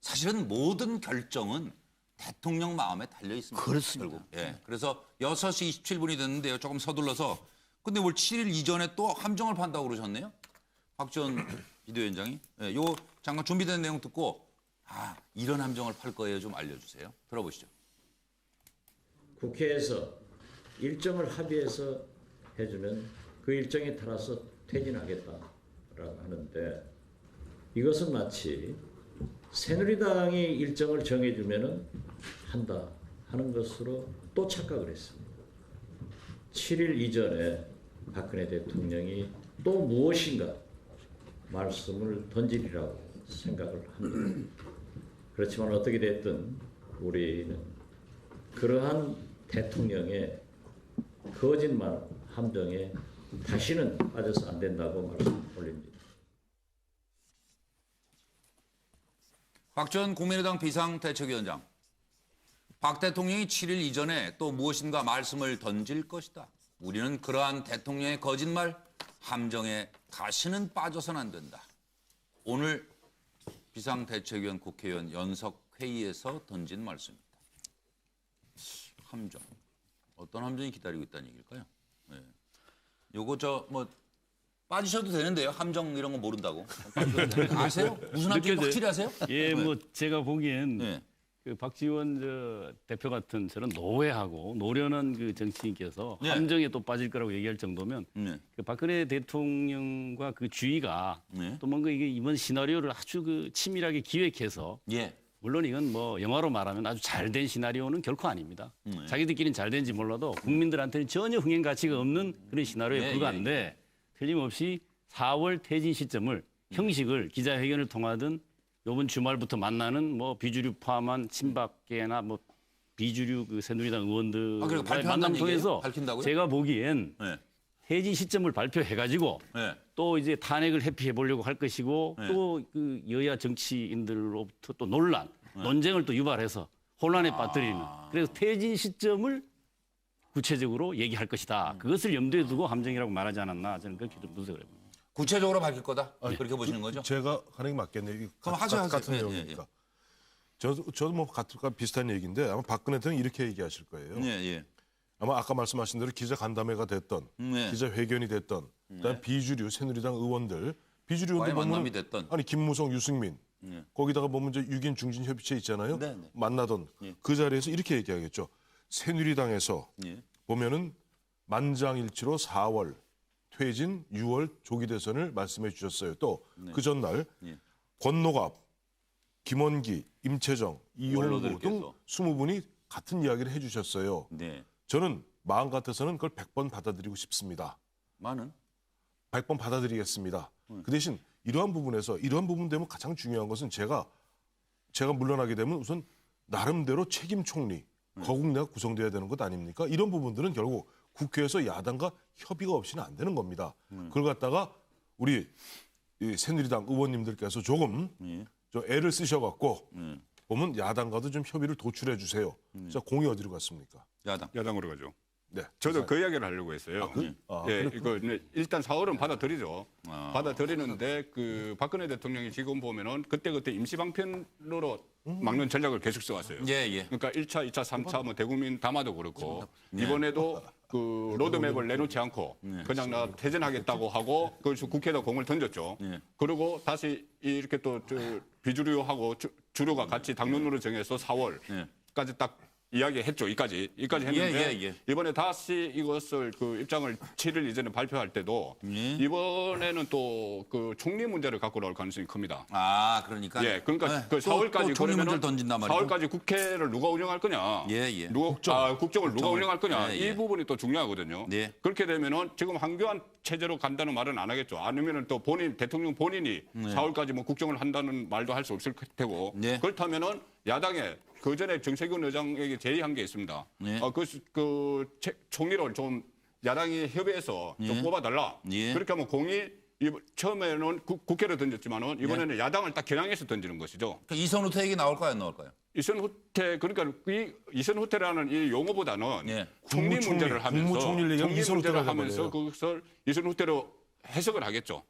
사실은 모든 결정은 대통령 마음에 달려 있습니다. 그렇습니다. 결국. 그래서 6시 27분이 됐는데요. 조금 서둘러서. 근데 뭘 7일 이전에 또 함정을 판다고 그러셨네요. 박지원 비대위원장이. 요 잠깐 준비된 내용 듣고 이런 함정을 팔 거예요. 좀 알려주세요. 들어보시죠. 국회에서 일정을 합의해서 해주면 그 일정에 따라서 퇴진하겠다라고 하는데 이것은 마치 새누리당이 일정을 정해주면은 한다 하는 것으로 또 착각을 했습니다. 7일 이전에 박근혜 대통령이 또 무엇인가 말씀을 던지리라고 생각을 합니다. 그렇지만 어떻게 됐든 우리는 그러한 대통령의 거짓말 함정에 다시는 빠져서 안 된다고 말씀 올립니다. 박지원 국민의당 비상대책위원장. 박 대통령이 7일 이전에 또 무엇인가 말씀을 던질 것이다. 우리는 그러한 대통령의 거짓말 함정에 다시는 빠져서는 안 된다. 오늘 비상대책위원 국회의원 연석회의에서 던진 말씀입니다. 함정. 어떤 함정이 기다리고 있다는 얘기일까요? 요거 빠지셔도 되는데요. 함정 이런 거 모른다고. 아세요? 무슨 함정인지 확실히 아세요? 뭐 제가 보기엔 그 박지원 대표 같은 저런 노회하고 노련한 그 정치인께서 함정에 또 빠질 거라고 얘기할 정도면 그 박근혜 대통령과 그 주의가 또 뭔가 이게 이번 시나리오를 아주 그 치밀하게 기획해서 물론 이건 뭐 영화로 말하면 아주 잘된 시나리오는 결코 아닙니다. 자기들끼리는 잘 된지 몰라도 국민들한테는 전혀 흥행 가치가 없는 그런 시나리오에 불과한데 틀림없이 4월 퇴진 시점을 형식을 기자회견을 통하든 이번 주말부터 만나는 뭐 비주류 포함한 친박계나 뭐 비주류 그 새누리당 의원들과의 만남 통해서 제가 보기엔 퇴진 시점을 발표해가지고 또 이제 탄핵을 회피해 보려고 할 것이고 또 그 여야 정치인들로부터 또 논쟁을 또 유발해서 혼란에 빠뜨리는 그래서 퇴진 시점을 구체적으로 얘기할 것이다. 그것을 염두에 두고 함정이라고 말하지 않았나 저는 그렇게 좀 분석을 해봅니다. 구체적으로 밝힐 거다? 그렇게 보시는 거죠? 제가 하는 게 맞겠네요. 그럼 하세요. 같은 내용이니까. 저도 뭐 비슷한 얘기인데 아마 박근혜 대통령 이렇게 얘기하실 거예요. 아마 아까 말씀하신 대로 기자 간담회가 됐던 기자 회견이 됐던 그다음 비주류 새누리당 의원들 비주류 의원들 보면 김무성, 유승민 거기다가 보면 이제 6인 중진 협의체 있잖아요. 네, 네. 만나던 예. 그 자리에서 이렇게 얘기하겠죠. 새누리당에서 예. 보면은 만장일치로 4월 퇴진, 6월 조기 대선을 말씀해 주셨어요. 또 그 전날 예. 권노갑, 김원기, 임채정, 이용구 등 원로들께서. 20분이 같은 이야기를 해주셨어요. 네. 저는 마음 같아서는 그걸 100번 받아들이고 싶습니다. 많은 100번 받아들이겠습니다. 그 대신 이러한 부분에서 이러한 부분 되면 가장 중요한 것은 제가 물러나게 되면 우선 나름대로 책임 총리, 거국내가 구성돼야 되는 것 아닙니까? 이런 부분들은 결국 국회에서 야당과 협의가 없이는 안 되는 겁니다. 그걸 갖다가 우리 이 새누리당 의원님들께서 조금 좀 애를 쓰셔갖고 보면 야당과도 좀 협의를 도출해 주세요. 자, 공이 어디로 갔습니까? 야당으로 가죠. 네. 저도 그 이야기를 하려고 했어요. 예, 이거 일단 4월은 받아들이죠. 받아들이는데 그 박근혜 대통령이 지금 보면은 그때 임시방편으로 막는 전략을 계속 써왔어요. 예, 예. 그러니까 1차, 2차, 3차 뭐 대국민 담화도 그렇고 이번에도 그 로드맵을 내놓지 않고 그냥 나 퇴진하겠다고 하고 그래서 국회에다 공을 던졌죠. 그리고 다시 이렇게 또 비주류하고 주류가 같이 당론으로 정해서 4월까지 딱 이야기했죠. 이까지 했는데 예. 이번에 다시 이것을 그 입장을 7일 이전에 발표할 때도 이번에는 또 그 총리 문제를 갖고 나올 가능성이 큽니다. 아, 그러니까. 예, 그러니까 그 또 4월까지 총리 문제를 그러면은 던진단 말이죠. 4월까지 국회를 누가 운영할 거냐? 예. 국정을 누가 운영할 거냐? 예. 이 부분이 또 중요하거든요. 예. 그렇게 되면은 지금 한교안 체제로 간다는 말은 안 하겠죠. 아니면은 또 대통령 본인이 4월까지 뭐 국정을 한다는 말도 할 수 없을 테고. 예. 그렇다면은 야당에 그 전에 정세균 의장에게 제의한 게 있습니다. 예. 총리를 좀 야당이 협의해서 좀 예. 뽑아달라. 예. 그렇게 하면 처음에는 국회로 던졌지만은 이번에는 야당을 딱 겨냥해서 던지는 것이죠. 그러니까 이선우 얘기 나올까요, 안 나올까요? 이선 후퇴라는 이 용어보다는 예. 총리 국무총리, 문제를 하면서 국무총리를 얘기하면 이선 문제를 후퇴라고 하면서 해버려요. 그것을 이선 후퇴로 해석을 하겠죠.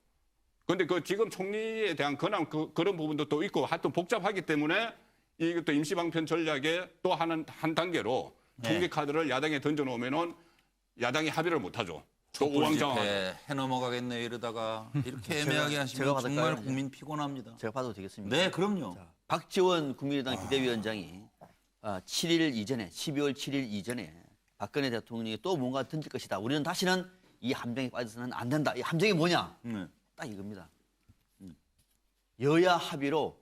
그런데 그 지금 총리에 대한 권한 그런 부분도 또 있고 하여튼 복잡하기 때문에 이것도 임시방편 전략의 또 한 단계로 총리 카드를 야당에 던져놓으면은 야당이 합의를 못하죠. 또 우왕좌왕. 해 넘어가겠네요. 이러다가 이렇게 애매하게 제가 하시면 받을까요? 정말 국민 피곤합니다. 제가 봐도 되겠습니다. 네, 그럼요. 박지원 국민의당 비대위원장이 7일 이전에 12월 7일 이전에 박근혜 대통령이 또 뭔가 던질 것이다. 우리는 다시는 이 함정에 빠져서는 안 된다. 이 함정이 뭐냐? 딱 이겁니다. 여야 합의로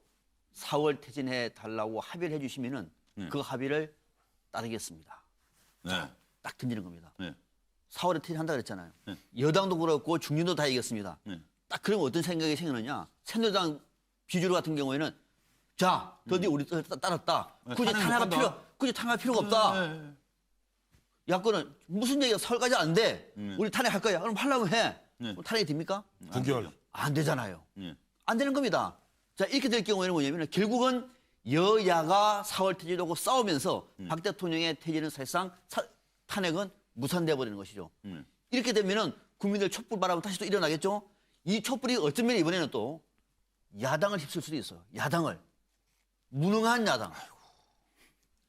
4월 퇴진해 달라고 합의를 해주시면은 그 합의를 따르겠습니다. 네. 딱 던지는 겁니다. 네. 4월에 퇴진한다 그랬잖아요. 여당도 그렇고 중진도 다 얘기했습니다. 딱 그러면 어떤 생각이 생기느냐? 새누리당 비주류 같은 경우에는 자, 드디어 우리 따랐다. 굳이 탄핵할 필요가 없다. 야권은 무슨 얘기가 설까지 안 돼. 우리 탄핵할 거야. 그럼 하려면 해. 그럼 탄핵이 됩니까? 부결. 안 되잖아요. 안 되는 겁니다. 자, 이렇게 될 경우에는 뭐냐면 결국은 여야가 4월 퇴진하고 싸우면서 박 대통령의 퇴진은 사실상 탄핵은 무산돼 버리는 것이죠. 이렇게 되면은 국민들 촛불 바람은 다시 또 일어나겠죠. 이 촛불이 어쩌면 이번에는 또 야당을 휩쓸 수도 있어요. 야당을. 무능한 야당.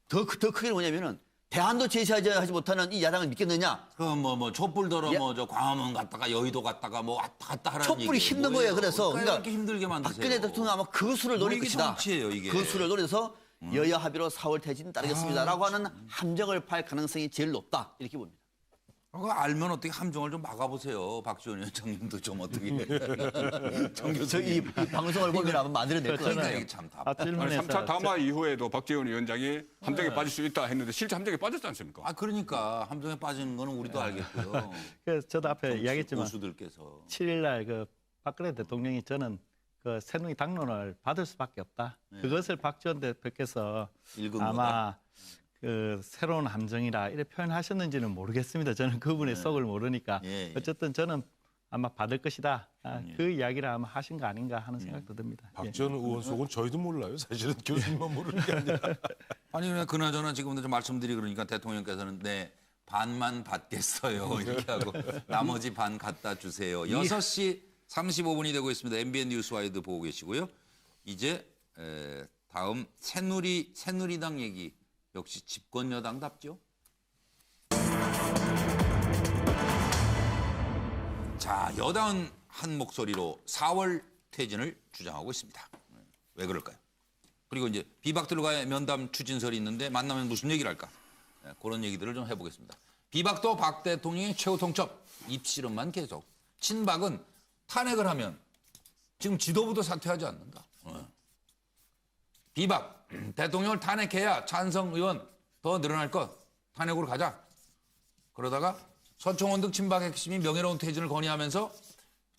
더 크게 뭐냐면은 대안도 제시하지 못하는 이 야당을 믿겠느냐? 그 촛불더러 저 광화문 갔다가 여의도 갔다가 뭐 왔다 갔다 하라는 촛불이 얘기. 힘든 거예요. 그래서 그러니까 이렇게 힘들게 만드세요. 박근혜 대통령 아마 그 수를 노릴 이게 것이다. 정치예요, 이게. 그 수를 노려서 여야 합의로 4월 퇴진 따르겠습니다라고 하는 함정을 팔 가능성이 제일 높다. 이렇게 봅니다. 그거 알면 어떻게 함정을 좀 막아보세요. 박지원 위원장님도 좀 어떻게. 저이 방송을 보면 한번 만들어낼 거예요. 그러니까 이게 참 답. 3차 담화 이후에도 박지원 위원장이 함정에 빠질 수 있다 했는데 실제 함정에 빠졌지 않습니까? 아, 그러니까 함정에 빠지는 거는 우리도 알겠고요. 그래서 저도 앞에 이야기했지만 보수들께서 7일 날 그 박근혜 대통령이 저는 그 새누리 당론을 받을 수밖에 없다. 그것을 박지원 대표께서 읽은 아마 그 새로운 함정이라 이렇게 표현하셨는지는 모르겠습니다. 저는 그분의 속을 모르니까. 어쨌든 저는 아마 받을 것이다. 그 이야기를 아마 하신 거 아닌가 하는 생각도 듭니다. 박지원 의원 속은 저희도 몰라요. 사실은 교수님만 모르는 게 아니라. 아니 그나저나 지금도 좀 말씀드리고 그러니까 대통령께서는 네 반만 받겠어요 이렇게 하고 나머지 반 갖다 주세요. 6시 35분이 되고 있습니다. MBN 뉴스와이드 보고 계시고요. 이제 다음 새누리당 얘기 역시 집권 여당답죠. 자, 여당은 한 목소리로 4월 퇴진을 주장하고 있습니다. 왜 그럴까요? 그리고 이제 비박들과의 면담 추진설이 있는데 만나면 무슨 얘기를 할까? 네, 그런 얘기들을 좀 해보겠습니다. 비박도 박 대통령의 최후 통첩, 입씨름만 계속. 친박은 탄핵을 하면 지금 지도부도 사퇴하지 않는다. 비박, 대통령을 탄핵해야 찬성 의원 더 늘어날 것. 탄핵으로 가자. 그러다가 서청원 등 친박 핵심이 명예로운 퇴진을 건의하면서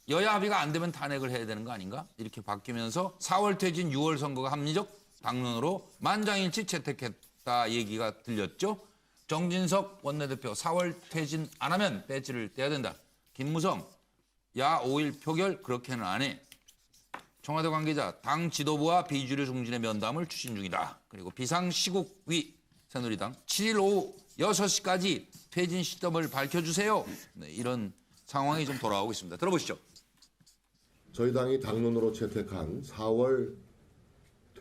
여야 합의가 안 되면 탄핵을 해야 되는 거 아닌가? 이렇게 바뀌면서 4월 퇴진 6월 선거가 합리적 당론으로 만장일치 채택했다 얘기가 들렸죠. 정진석 원내대표 4월 퇴진 안 하면 배지를 떼야 된다. 김무성 야 5일 표결 그렇게는 안 해. 청와대 관계자 당 지도부와 비주류 중진의 면담을 추진 중이다. 그리고 비상시국위 새누리당 7일 오후 6시까지 퇴진 시점을 밝혀주세요. 네, 이런 상황이 좀 돌아오고 있습니다. 들어보시죠. 저희 당이 당론으로 채택한 4월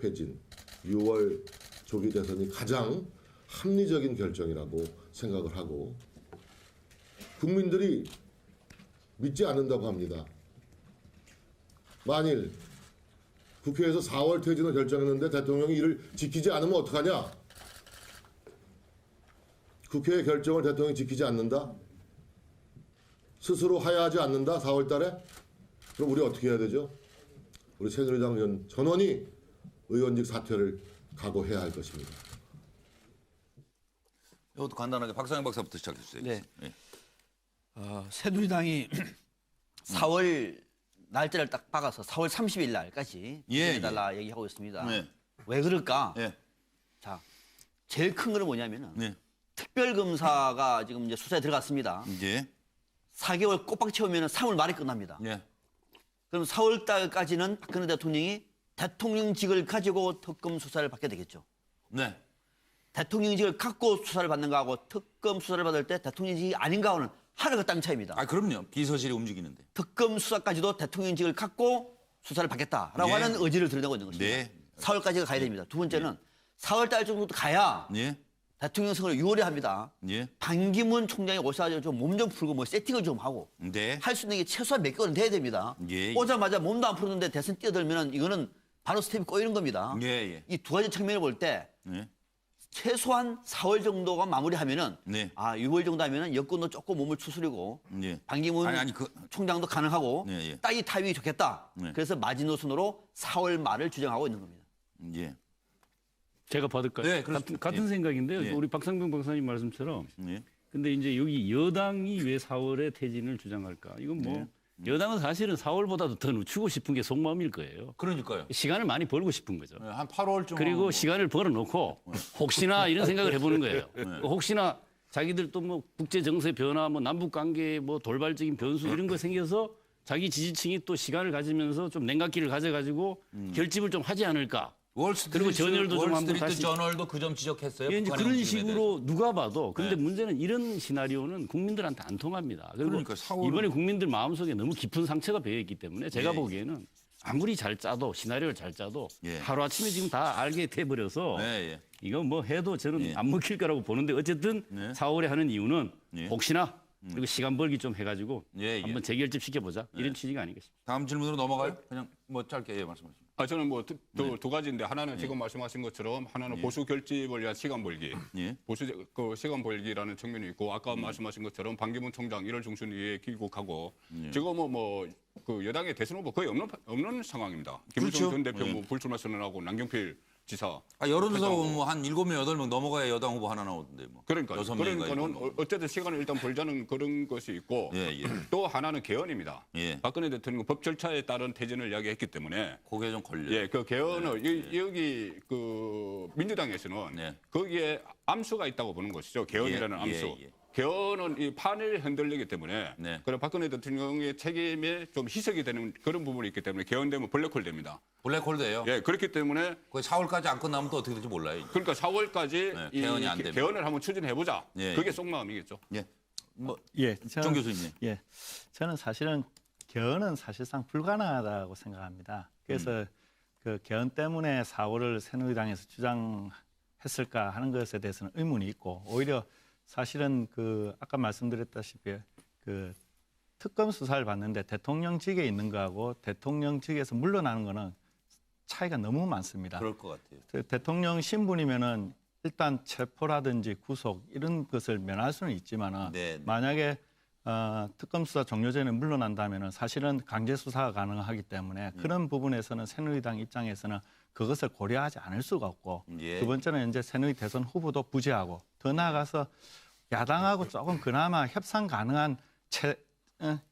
퇴진, 6월 조기 대선이 가장 합리적인 결정이라고 생각을 하고 국민들이 믿지 않는다고 합니다. 만일 국회에서 4월 퇴진을 결정했는데 대통령이 이를 지키지 않으면 어떡하냐? 국회의 결정을 대통령이 지키지 않는다? 스스로 하야하지 않는다? 4월 달에? 그럼 우리 어떻게 해야 되죠? 우리 새누리당 의원 전원이 의원직 사퇴를 각오해야 할 것입니다. 이것도 간단하게 박상현 박사부터 시작해 주세요. 네. 네. 새누리당이 4월 날짜를 딱 박아서 4월 30일 날까지 해달라 얘기하고 있습니다. 네. 왜 그럴까? 네. 자, 제일 큰 거는 뭐냐면은 네. 특별검사가 지금 이제 수사에 들어갔습니다. 예. 4개월 꼬박 채우면 3월 말에 끝납니다. 예. 그럼 4월 달까지는 박근혜 대통령이 대통령직을 가지고 특검 수사를 받게 되겠죠. 네. 대통령직을 갖고 수사를 받는 거하고 특검 수사를 받을 때 대통령직이 아닌가하고는 하늘과 땅 차이입니다. 아 그럼요. 비서실이 움직이는데. 특검 수사까지도 대통령직을 갖고 수사를 받겠다라고 하는 의지를 드러내고 있는 것입니다. 네. 4월까지가 가야 됩니다. 두 번째는 4월 달 정도 가야 예. 대통령 선거를 6월에 합니다. 예. 반기문 총장이 오셔가지고 좀 몸 좀 풀고 뭐 세팅을 좀 하고 네. 할 수 있는 게 최소한 몇 개월은 돼야 됩니다. 예. 오자마자 몸도 안 풀었는데 대선 뛰어들면 이거는 바로 스텝이 꼬이는 겁니다. 예. 이 두 가지 측면을 볼 때 예. 최소한 4월 정도가 마무리하면은 네. 6월 정도 하면은 여권도 조금 몸을 추스리고 예. 반기문 아니, 총장도 가능하고 예. 딱 이 타이밍이 좋겠다. 네. 그래서 마지노선으로 4월 말을 주장하고 있는 겁니다. 예. 제가 받을까요? 네, 같은 생각인데요. 예. 우리 박상병 박사님 말씀처럼. 예. 근데 이제 여기 여당이 왜 4월에 퇴진을 주장할까? 이건 뭐 여당은 사실은 4월보다도 더 늦추고 싶은 게 속마음일 거예요. 그러니까요. 시간을 많이 벌고 싶은 거죠. 네, 한 8월쯤. 그리고 시간을 벌어놓고 혹시나 이런 생각을 해보는 거예요. 혹시나 자기들 또 뭐 국제 정세 변화, 뭐 남북 관계 뭐 돌발적인 변수 이런 거 생겨서 자기 지지층이 또 시간을 가지면서 좀 냉각기를 가져가지고 결집을 좀 하지 않을까. 그리고 전열도 좀 한번 월스트리트 다시. 저널도 그 점 지적했어요. 예, 이제 북한의 그런 움직임에 식으로 누가 봐도. 근데 문제는 이런 시나리오는 국민들한테 안 통합니다. 그리고 그러니까 4월은 이번에 국민들 마음속에 너무 깊은 상처가 배어 있기 때문에 제가 예. 보기에는 아무리 잘 짜도 시나리오를 잘 짜도 예. 하루아침에 지금 다 알게 돼버려서 예. 이거 뭐 해도 저는 예. 안 먹힐 거라고 보는데 어쨌든 네. 4월에 하는 이유는 예. 혹시나 그리고 시간 벌기 좀 해가지고 예. 한번 재결집 시켜보자 이런 취지가 아니겠습니까? 다음 질문으로 넘어가요? 그냥 뭐 짧게 말씀하시죠. 저는 뭐 두 가지인데 하나는 지금 말씀하신 것처럼 하나는 보수 결집을 위한 시간 벌기, 예. 보수 그 시간 벌기라는 측면이 있고 아까 말씀하신 것처럼 반기문 총장 1월 중순에 귀국하고 지금은 뭐 그 여당의 대선 후보 거의 없는 상황입니다. 김무성 전 대표 뭐 불출마 선언하고 남경필 지사. 여론조사 보면 뭐한 7명, 8명 넘어가야 여당 후보 하나 나오던데 뭐. 그러니까는 어쨌든 시간을 일단 벌자는 그런 것이 있고 또 하나는 개헌입니다. 박근혜 대통령 법 절차에 따른 퇴진을 이야기했기 때문에 그게 좀 걸려요. 그 개헌을 여기 그 민주당에서는 거기에 암수가 있다고 보는 것이죠. 개헌이라는 암수. 개헌은 이 판을 흔들리기 때문에 그래 박근혜 대통령의 책임에 좀 희석이 되는 그런 부분이 있기 때문에 개헌되면 블랙홀 됩니다. 블랙홀드예요? 예, 그렇기 때문에 거의 4월까지 안 끝나면 또 어떻게 될지 몰라요. 그러니까 4월까지 개헌이 안 되면. 개헌을 한번 추진해 보자. 그게 속마음이겠죠. 정 교수님. 예, 저는 사실은 개헌은 사실상 불가능하다고 생각합니다. 그래서 그 개헌 때문에 4월을 새누리당에서 주장했을까 하는 것에 대해서는 의문이 있고 오히려 사실은 그 아까 말씀드렸다시피 그 특검 수사를 받는데 대통령직에 있는 거하고 대통령직에서 물러나는 거는 차이가 너무 많습니다. 그럴 것 같아요. 대통령 신분이면은 일단 체포라든지 구속 이런 것을 면할 수는 있지만은 만약에 특검 수사 종료 전에 물러난다면은 사실은 강제 수사가 가능하기 때문에 그런 부분에서는 새누리당 입장에서는 그것을 고려하지 않을 수가 없고 두 번째는 이제 새누리 대선 후보도 부재하고 더 나아가서 야당하고 조금 그나마 협상 가능한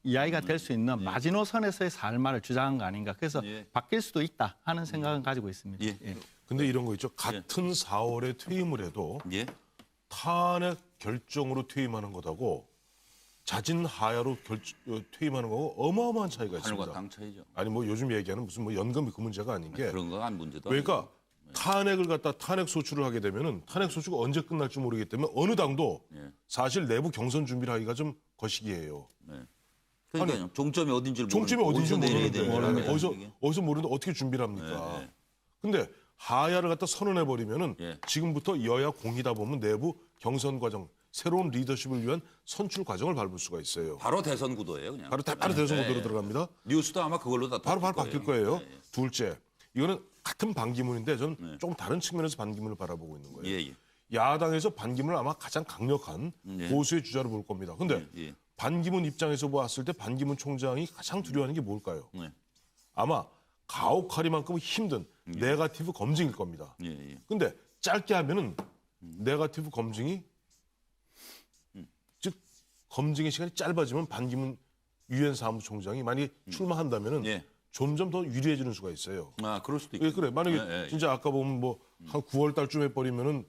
이야기가 될 수 있는 마지노선에서의 살말을 주장한 거 아닌가. 그래서 바뀔 수도 있다 하는 생각은 가지고 있습니다. 근데 이런 거 있죠. 같은 4월에 퇴임을 해도 탄핵 결정으로 퇴임하는 것하고 자진 하야로 퇴임하는 거하고 어마어마한 차이가 있습니다. 하늘과 땅 차이죠. 아니 뭐 요즘 얘기하는 무슨 뭐 연금 그 문제가 아닌 게 그런 건 문제도 그러니까 탄핵을 갖다 탄핵 소추를 하게 되면은 탄핵 소추가 언제 끝날지 모르기 때문에 어느 당도 사실 내부 경선 준비를 하기가 좀 거시기해요. 그러니까요. 아니, 종점이 어딘지를 종점이 어딘지 모르는데 어디서 모르는데 어떻게 준비를 합니까? 근데 하야를 갖다 선언해 버리면은 지금부터 여야 공이다 보면 내부 경선 과정 새로운 리더십을 위한 선출 과정을 밟을 수가 있어요. 바로 대선 구도예요, 그냥. 바로 대선 구도로 들어갑니다. 뉴스도 아마 그걸로 다 바로 바뀔 거예요. 둘째, 이거는 같은 반기문인데 저는 조금 다른 측면에서 반기문을 바라보고 있는 거예요. 야당에서 반기문을 아마 가장 강력한 보수의 주자로 볼 겁니다. 근데 반기문 입장에서 보았을 때 반기문 총장이 가장 두려워하는 게 뭘까요? 아마 가혹하리만큼 힘든 네거티브 검증일 겁니다. 근데 짧게 하면은 네거티브 검증이 즉 검증의 시간이 짧아지면 반기문 유엔 사무총장이 만약에 출마한다면은 점점 더 유리해지는 수가 있어요. 아, 그럴 수도 있고. 그래. 만약에 진짜 아까 보면 뭐 한 9월 달쯤 해버리면은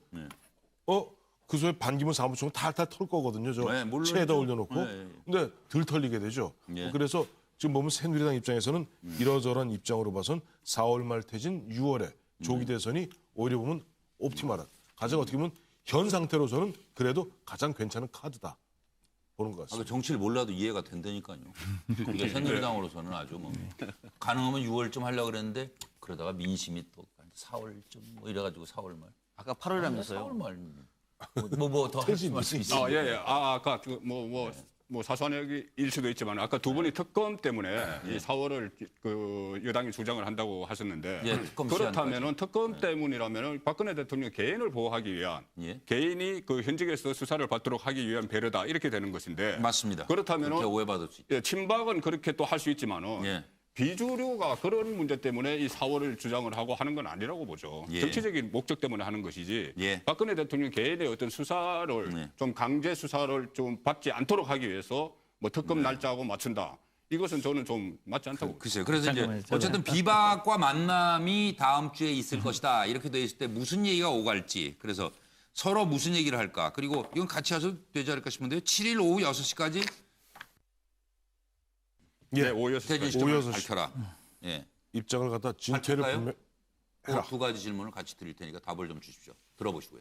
그 소에 반기문 사무총장 탈탈 털 거거든요. 저 체에다 올려놓고. 근데 덜 털리게 되죠. 그래서 지금 보면 새누리당 입장에서는 이러저러한 입장으로 봐선 4월 말 퇴진 6월에 조기 대선이 오히려 보면 옵티멀한 가장 어떻게 보면 현 상태로서는 그래도 가장 괜찮은 카드다 보는 것 같습니다. 정치를 몰라도 이해가 된다니까요. 그러니까 새누리당으로서는 아주 뭐 가능하면 6월쯤 하려고 그랬는데 그러다가 민심이 또 4월쯤 뭐 이래가지고 4월 말. 아까 8월이라면서요? 4월 말. 뭐 더 하실 수 있어요? 아까 뭐 사소한 얘기일 수도 있지만 아까 두 분이 특검 때문에 이 4월을 그 여당이 주장을 한다고 하셨는데 그렇다면은 특검 때문이라면은 박근혜 대통령 개인을 보호하기 위한 개인이 그 현직에서 수사를 받도록 하기 위한 배려다 이렇게 되는 것인데 맞습니다. 그렇다면은 오해받을 수 있죠. 친박은 그렇게 또 할 수 있지만은 비주류가 그런 문제 때문에 이 4월을 주장을 하고 하는 건 아니라고 보죠. 정치적인 목적 때문에 하는 것이지 박근혜 대통령 개인의 어떤 수사를 좀 강제 수사를 좀 받지 않도록 하기 위해서 뭐 특검 날짜하고 맞춘다. 이것은 저는 좀 맞지 않다고. 글쎄요. 그래서 이제 어쨌든 비박과 만남이 다음 주에 있을 것이다. 이렇게 돼 있을 때 무슨 얘기가 오갈지. 그래서 서로 무슨 얘기를 할까. 그리고 이건 같이 하셔도 되지 않을까 싶은데요. 7일 오후 6시까지 오후 6시까지 밝혀라. 입장을 갖다 진퇴를 분명 해라. 두 가지 질문을 같이 드릴 테니까 답을 좀 주십시오. 들어보시고요.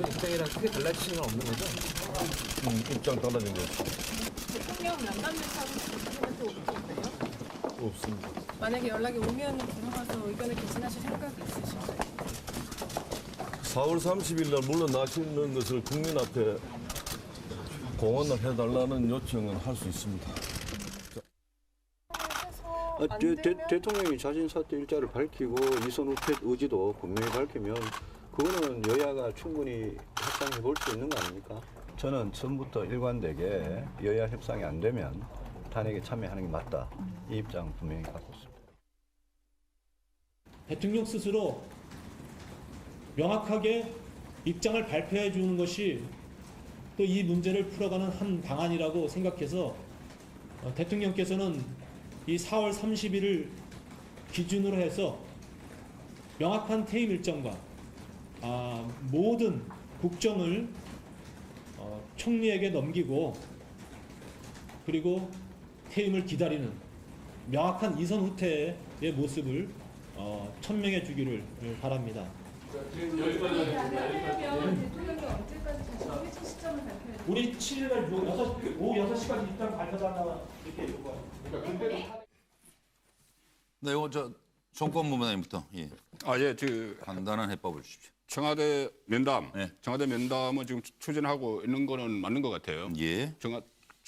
입장이랑 크게 달라지는 건 없는 거죠? 입장 달라진 거 대통령 만남 요청하고 있나요? 없습니다. 만약에 연락이 오면 들어가서 의견을 개진하실 생각이 있으신가요? 4월 30일 날 물러나시는 것을 국민 앞에 공언을 해달라는 요청은 할 수 있습니다. 대통령이 자진 사퇴 일자를 밝히고 이선 후퇴 의지도 분명히 밝히면 그거는 여야가 충분히 협상해 볼 수 있는 거 아닙니까? 저는 처음부터 일관되게 여야 협상이 안 되면 탄핵에 참여하는 게 맞다. 이 입장 분명히 갖고 있습니다. 대통령 스스로 명확하게 입장을 발표해 주는 것이 또 이 문제를 풀어가는 한 방안이라고 생각해서 대통령께서는 이 4월 30일을 기준으로 해서 명확한 퇴임 일정과 모든 국정을 총리에게 넘기고 그리고 퇴임을 기다리는 명확한 이선 후퇴의 모습을 천명해 주기를 바랍니다. 우리 7일날 오후 6시까지 일단 발표달라 이렇게 요구합니다. 네, 이거 정권 부문장님부터 간단한 해법을 주십시오. 청와대 면담, 청와대 면담은 지금 추진하고 있는 거는 맞는 것 같아요.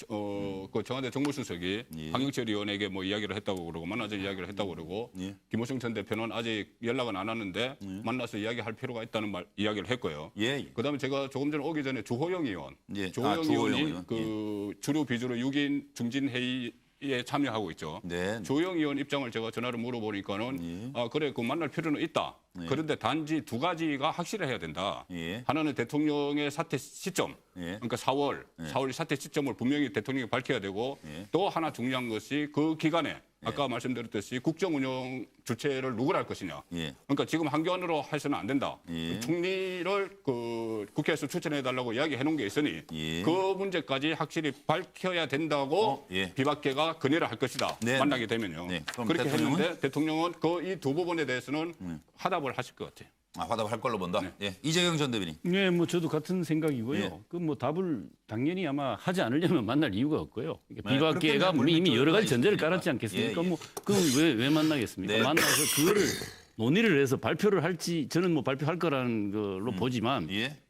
그 청와대 정무수석이 황영철 의원에게 뭐 이야기를 했다고 그러고 만나서 이야기를 했다고 그러고 김호중 전 대표는 아직 연락은 안 왔는데 만나서 이야기할 필요가 있다는 이야기를 했고요. 그다음에 제가 조금 전에 오기 전에 주호영 의원, 주호영 의원이 그 주류 비주류 6인 중진 회의에 참여하고 있죠. 주호영 의원 입장을 제가 전화로 물어보니까는 그래 그 만날 필요는 있다. 그런데 단지 두 가지가 확실해야 된다. 하나는 대통령의 사퇴 시점, 그러니까 4월 사퇴 시점을 분명히 대통령이 밝혀야 되고 또 하나 중요한 것이 그 기간에 아까 말씀드렸듯이 국정 운영 주체를 누구를 할 것이냐. 그러니까 지금 한교안으로 해서는 안 된다. 총리를 그 국회에서 추천해달라고 이야기해 놓은 게 있으니 그 문제까지 확실히 밝혀야 된다고 비박계가 건의를 할 것이다. 만나게 되면요. 그렇게 했는데 대통령은 그 이 두 부분에 대해서는 화답을 하실 것 같아요. 화답을 할 걸로 본다. 이재경 전 대변인. 네, 뭐 저도 같은 생각이고요. 그 뭐 답을 당연히 아마 하지 않으려면 만날 이유가 없고요. 비박계가 이미 여러 가지 전제를 깔았지 않겠습니까? 뭐 그럼 왜 만나겠습니까? 만나서 그거를 논의를 해서 발표를 할지 저는 뭐 발표할 거라는 걸로 보지만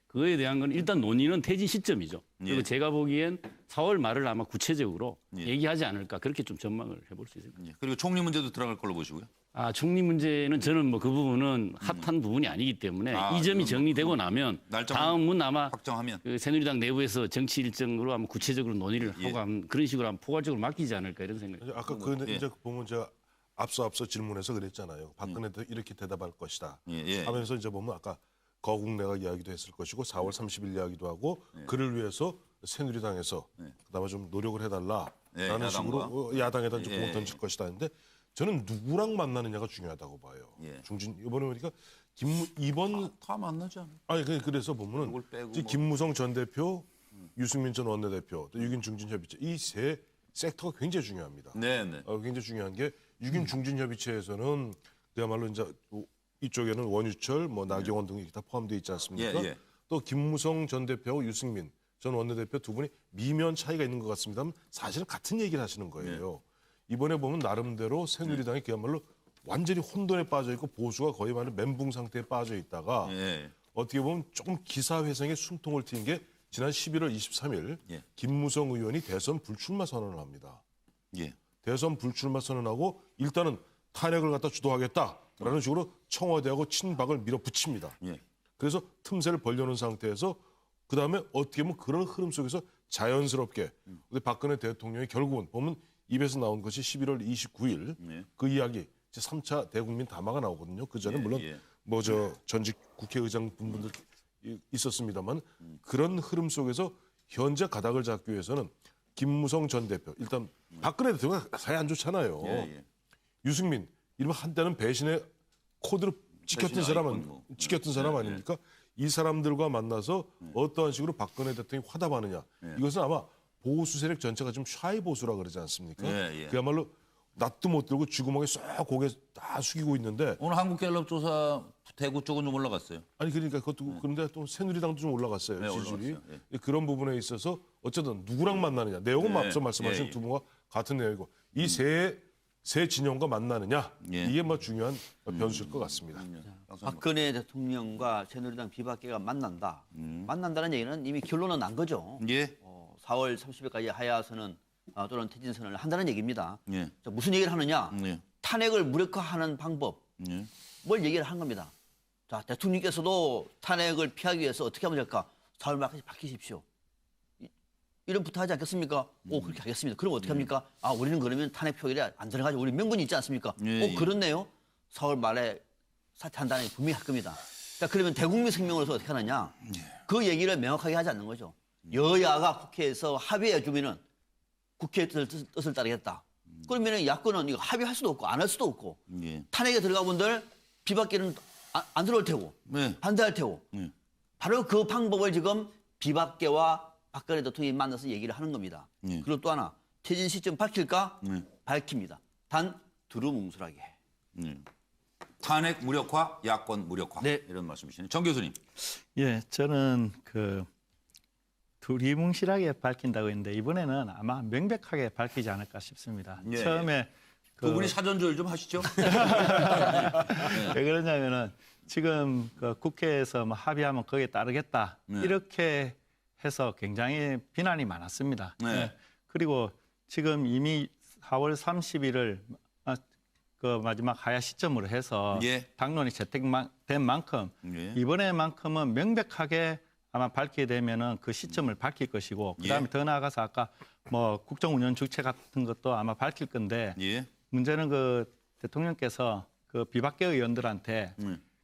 그거에 대한 건 일단 논의는 퇴진 시점이죠. 그리고 제가 보기엔 4월 말을 아마 구체적으로 얘기하지 않을까 그렇게 좀 전망을 해볼 수 있을 것 같아요. 그리고 총리 문제도 들어갈 걸로 보시고요. 총리 문제는 저는 뭐 그 부분은 핫한 부분이 아니기 때문에 이 점이 정리되고 나면 다음은 아마 확정하면 그 새누리당 내부에서 정치 일정으로 아마 구체적으로 논의를 하고 하면 그런 식으로 하면 포괄적으로 맡기지 않을까 이런 생각이. 아까 그 이제 보면 제가 앞서 질문에서 그랬잖아요. 박근혜도 이렇게 대답할 것이다. 하면서 이제 보면 아까 거국내각 이야기도 했을 것이고 4월 30일 이야기도 하고 그를 위해서 새누리당에서 그다음에 좀 노력을 해달라라는 식으로 야당에다 이제 공을 던질 것이다 했는데 저는 누구랑 만나느냐가 중요하다고 봐요. 중진 이번에 보니까 이번 다 만나지 않아요? 아니 그래서 보면은 김무성 전 대표, 유승민 전 원내대표, 또 6인 중진협의체 이 세 섹터가 굉장히 중요합니다. 굉장히 중요한 게 6인 중진협의체에서는 그야말로 이제 이쪽에는 원유철, 뭐 나경원 등이 다 포함되어 있지 않습니까? 또 김무성 전 대표하고 유승민 전 원내대표 두 분이 미면 차이가 있는 것 같습니다만 사실은 같은 얘기를 하시는 거예요. 이번에 보면 나름대로 새누리당이 그야말로 완전히 혼돈에 빠져 있고 보수가 거의 말하는 멘붕 상태에 빠져 있다가 어떻게 보면 조금 기사회생에 숨통을 틔인 게 지난 11월 23일 김무성 의원이 대선 불출마 선언을 합니다. 대선 불출마 선언하고 일단은 탄핵을 갖다 주도하겠다라는 식으로 청와대하고 친박을 밀어붙입니다. 그래서 틈새를 벌려놓은 상태에서 그다음에 어떻게 보면 그런 흐름 속에서 자연스럽게 근데 박근혜 대통령이 결국은 보면 입에서 나온 것이 11월 29일 그 이야기 이제 3차 대국민 담화가 나오거든요. 그 전에 물론 뭐 전직 국회의장 분들 있었습니다만 그런 흐름 속에서 현재 가닥을 잡기 위해서는 김무성 전 대표 일단 박근혜 대통령 사이 안 좋잖아요. 유승민 이러면 한때는 배신의 코드로 찍혔던 사람 아닙니까? 이 사람들과 만나서 어떠한 식으로 박근혜 대통령이 화답하느냐. 이것은 아마 보수 세력 전체가 좀 샤이 보수라 그러지 않습니까? 그야말로 낯도 못 들고 쥐구멍에 쏙 고개 다 숙이고 있는데 오늘 한국갤럽조사 대구 쪽은 좀 올라갔어요. 아니 그러니까 그것도 그런데 또 새누리당도 좀 올라갔어요. 지지율이. 그런 부분에 있어서 어쨌든 누구랑 만나느냐. 내용은 앞서 말씀하신 두 분과 같은 내용이고 이 세 진영과 만나느냐 이게 뭐 중요한 변수일 것 같습니다. 박근혜 대통령과 새누리당 비박계가 만난다. 만난다는 얘기는 이미 결론은 난 거죠. 4월 30일까지 하야선언 또는 퇴진선언을 한다는 얘기입니다. 자, 무슨 얘기를 하느냐? 탄핵을 무력화하는 방법. 뭘 얘기를 한 겁니다. 자, 대통령께서도 탄핵을 피하기 위해서 어떻게 하면 될까? 4월 말까지 밝히십시오. 이런 부탁하지 않겠습니까? 그렇게 하겠습니다. 그럼 어떻게 합니까? 우리는 그러면 탄핵 표결에 안 들어가죠. 우리 명분이 있지 않습니까? 그렇네요. 4월 말에 사퇴한다는 얘기 분명히 할 겁니다. 자, 그러면 대국민 성명으로서 어떻게 하느냐? 그 얘기를 명확하게 하지 않는 거죠. 여야가 국회에서 합의해 주면은 국회의 뜻을 따르겠다. 그러면 야권은 이거 합의할 수도 없고 안 할 수도 없고 탄핵에 들어가 본들 비박계는 안 들어올 테고 반대할 테고 바로 그 방법을 지금 비박계와 박근혜 대통령이 만나서 얘기를 하는 겁니다. 그리고 또 하나 퇴진 시점 밝힐까? 밝힙니다. 단 두루뭉술하게. 탄핵 무력화, 야권 무력화 이런 말씀이시네요. 정 교수님. 저는 두리뭉실하게 밝힌다고 했는데 이번에는 아마 명백하게 밝히지 않을까 싶습니다. 처음에 두 분이 사전 조율 좀 하시죠. 왜 그러냐면은 지금 국회에서 뭐 합의하면 거기에 따르겠다 이렇게 해서 굉장히 비난이 많았습니다. 그리고 지금 이미 4월 30일을 그 마지막 하야 시점으로 해서 당론이 채택된 만큼 이번에만큼은 명백하게 아마 밝히게 되면은 그 시점을 밝힐 것이고 그다음에 더 나아가서 아까 뭐 국정운영 주체 같은 것도 아마 밝힐 건데 문제는 그 대통령께서 그 비박계 의원들한테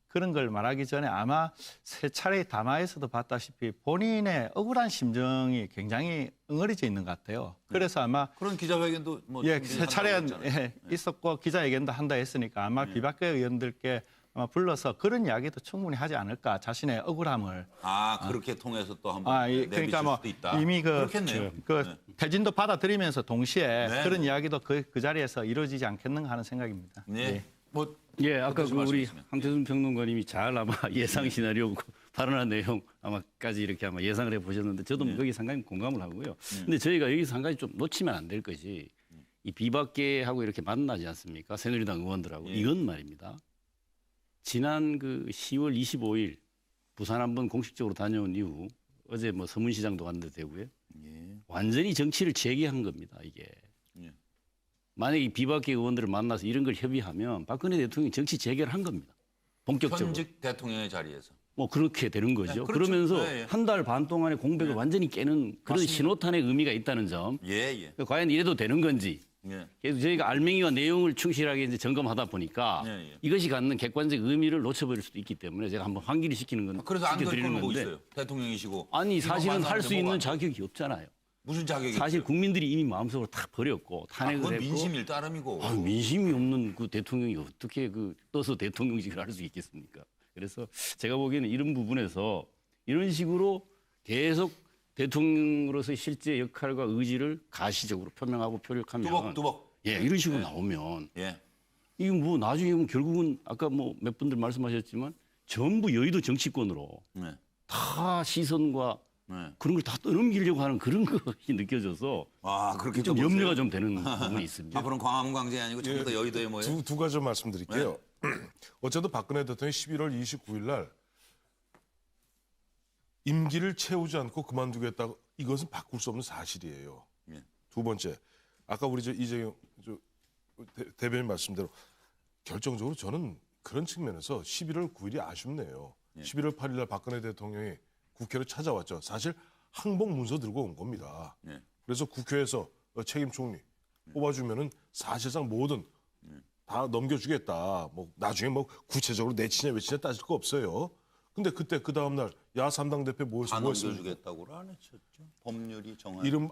그런 걸 말하기 전에 아마 세 차례 담화에서도 봤다시피 본인의 억울한 심정이 굉장히 응어리져 있는 것 같아요. 그래서 아마 그런 기자회견도 세 차례 있었고 기자회견도 한다 했으니까 아마 비박계 의원들께 아마 불러서 그런 이야기도 충분히 하지 않을까 자신의 억울함을 그렇게 통해서 또 한번 내비칠 그러니까 뭐 수도 있다. 이미 그렇겠네요. 퇴진도 받아들이면서 동시에 그런 이야기도 그 자리에서 이루어지지 않겠는가 하는 생각입니다. 아까 우리 황태순 평론가님이 잘 아마 예상 시나리오 발언한 내용 아마까지 이렇게 아마 예상을 해보셨는데 저도 여기 상당히 공감을 하고요. 근데 저희가 여기서 한 가지 좀 놓치면 안 될 것이 이 비박계하고 이렇게 만나지 않습니까? 새누리당 의원들하고 이건 말입니다. 지난 그 10월 25일 부산 한번 공식적으로 다녀온 이후 어제 뭐 서문시장도 갔는데 되고요. 완전히 정치를 재개한 겁니다. 이게. 만약에 비박계 의원들을 만나서 이런 걸 협의하면 박근혜 대통령이 정치 재개를 한 겁니다. 본격적으로. 현직 대통령의 자리에서. 뭐 그렇게 되는 거죠. 그렇죠. 그러면서 한 달 반 동안의 공백을 완전히 깨는 그런 맞습니다. 신호탄의 의미가 있다는 점. 과연 이래도 되는 건지. 그래서 저희가 알맹이와 내용을 충실하게 이제 점검하다 보니까 이것이 갖는 객관적 의미를 놓쳐버릴 수도 있기 때문에 제가 한번 환기를 시키는 건 그래서 안 될 시켜드리는 건 뭐 건데. 있어요? 대통령이시고. 아니 사실은 할 수 있는 뭐가 자격이 없잖아요. 무슨 자격이 사실 있어요? 국민들이 이미 마음속으로 다 버렸고 탄핵을 그건 했고. 민심일 따름이고. 민심이 없는 그 대통령이 어떻게 그 떠서 대통령직을 할 수 있겠습니까? 그래서 제가 보기에는 이런 부분에서 이런 식으로 계속 대통령으로서의 실제 역할과 의지를 가시적으로 표명하고 표력하면 뚜벅뚜벅. 이런 식으로 나오면 이게 뭐 나중에 보면 결국은 아까 뭐 몇 분들 말씀하셨지만 전부 여의도 정치권으로 다 시선과 그런 걸 다 떠넘기려고 하는 그런 것이 느껴져서 그렇게 좀 염려가 좀 되는 부분이 있습니다. 앞으로는 광화문광장이 아니고 전부 다 여의도에 뭐예요? 두 가지 좀 말씀드릴게요. 어쨌든 박근혜 대통령이 11월 29일 날 임기를 채우지 않고 그만두겠다고 이것은 바꿀 수 없는 사실이에요. 두 번째, 아까 우리 이재용 대변인 말씀대로 결정적으로 저는 그런 측면에서 11월 9일이 아쉽네요. 11월 8일 날 박근혜 대통령이 국회를 찾아왔죠. 사실 항복 문서 들고 온 겁니다. 그래서 국회에서 책임 총리 뽑아주면은 사실상 모든 다 넘겨주겠다. 뭐 나중에 뭐 구체적으로 내치냐 외치냐 따질 거 없어요. 근데 그때 그 다음 날 야 3당 대표 모여서 다 넘겨주겠다고는 안 했었죠. 법률이 정한. 이름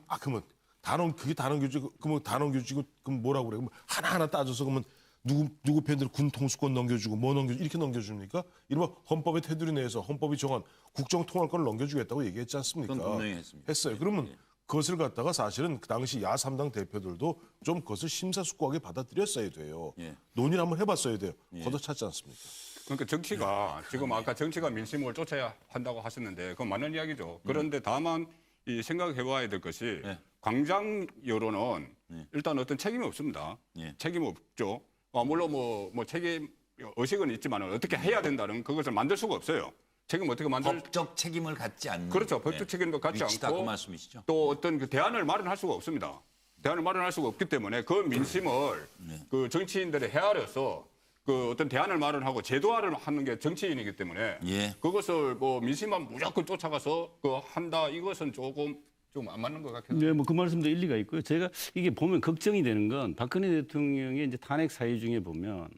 그러면 그게 다 넘겨주고 그러면 다 넘겨주고 그럼 뭐라고 그래? 그러면 하나하나 따져서 그러면 누구 팬들 군 통수권 넘겨주고 뭐 넘겨주고 이렇게 넘겨줍니까? 이른바 헌법의 테두리 내에서 헌법이 정한 국정통할권을 넘겨주겠다고 얘기했지 않습니까? 그건 분명히 했습니다. 했어요. 그러면 그것을 갖다가 사실은 그 당시 야 3당 대표들도 좀 그것을 심사숙고하게 받아들였어야 돼요. 논의를 한번 해봤어야 돼요. 걷어찼지 않습니까? 그러니까 정치가 지금 아까 정치가 민심을 쫓아야 한다고 하셨는데 그건 맞는 이야기죠. 그런데 다만 이 생각해봐야 될 것이 광장 여론은 일단 어떤 책임이 없습니다. 책임 없죠. 물론 뭐 책임 의식은 있지만 어떻게 해야 된다는 그것을 만들 수가 없어요. 책임 어떻게 만들? 법적 책임을 갖지 않는. 그렇죠. 법적 책임도 갖지 않고 그 말씀이시죠. 또 어떤 그 대안을 마련할 수가 없습니다. 대안을 마련할 수가 없기 때문에 그 민심을 그 정치인들의 헤아려서 그 어떤 대안을 마련하고 제도화를 하는 게 정치인이기 때문에 그것을 뭐 민심만 무조건 쫓아가서 그 한다 이것은 조금 좀 안 맞는 것 같아요. 네, 뭐 그 말씀도 일리가 있고요. 제가 이게 보면 걱정이 되는 건 박근혜 대통령의 이제 탄핵 사유 중에 보면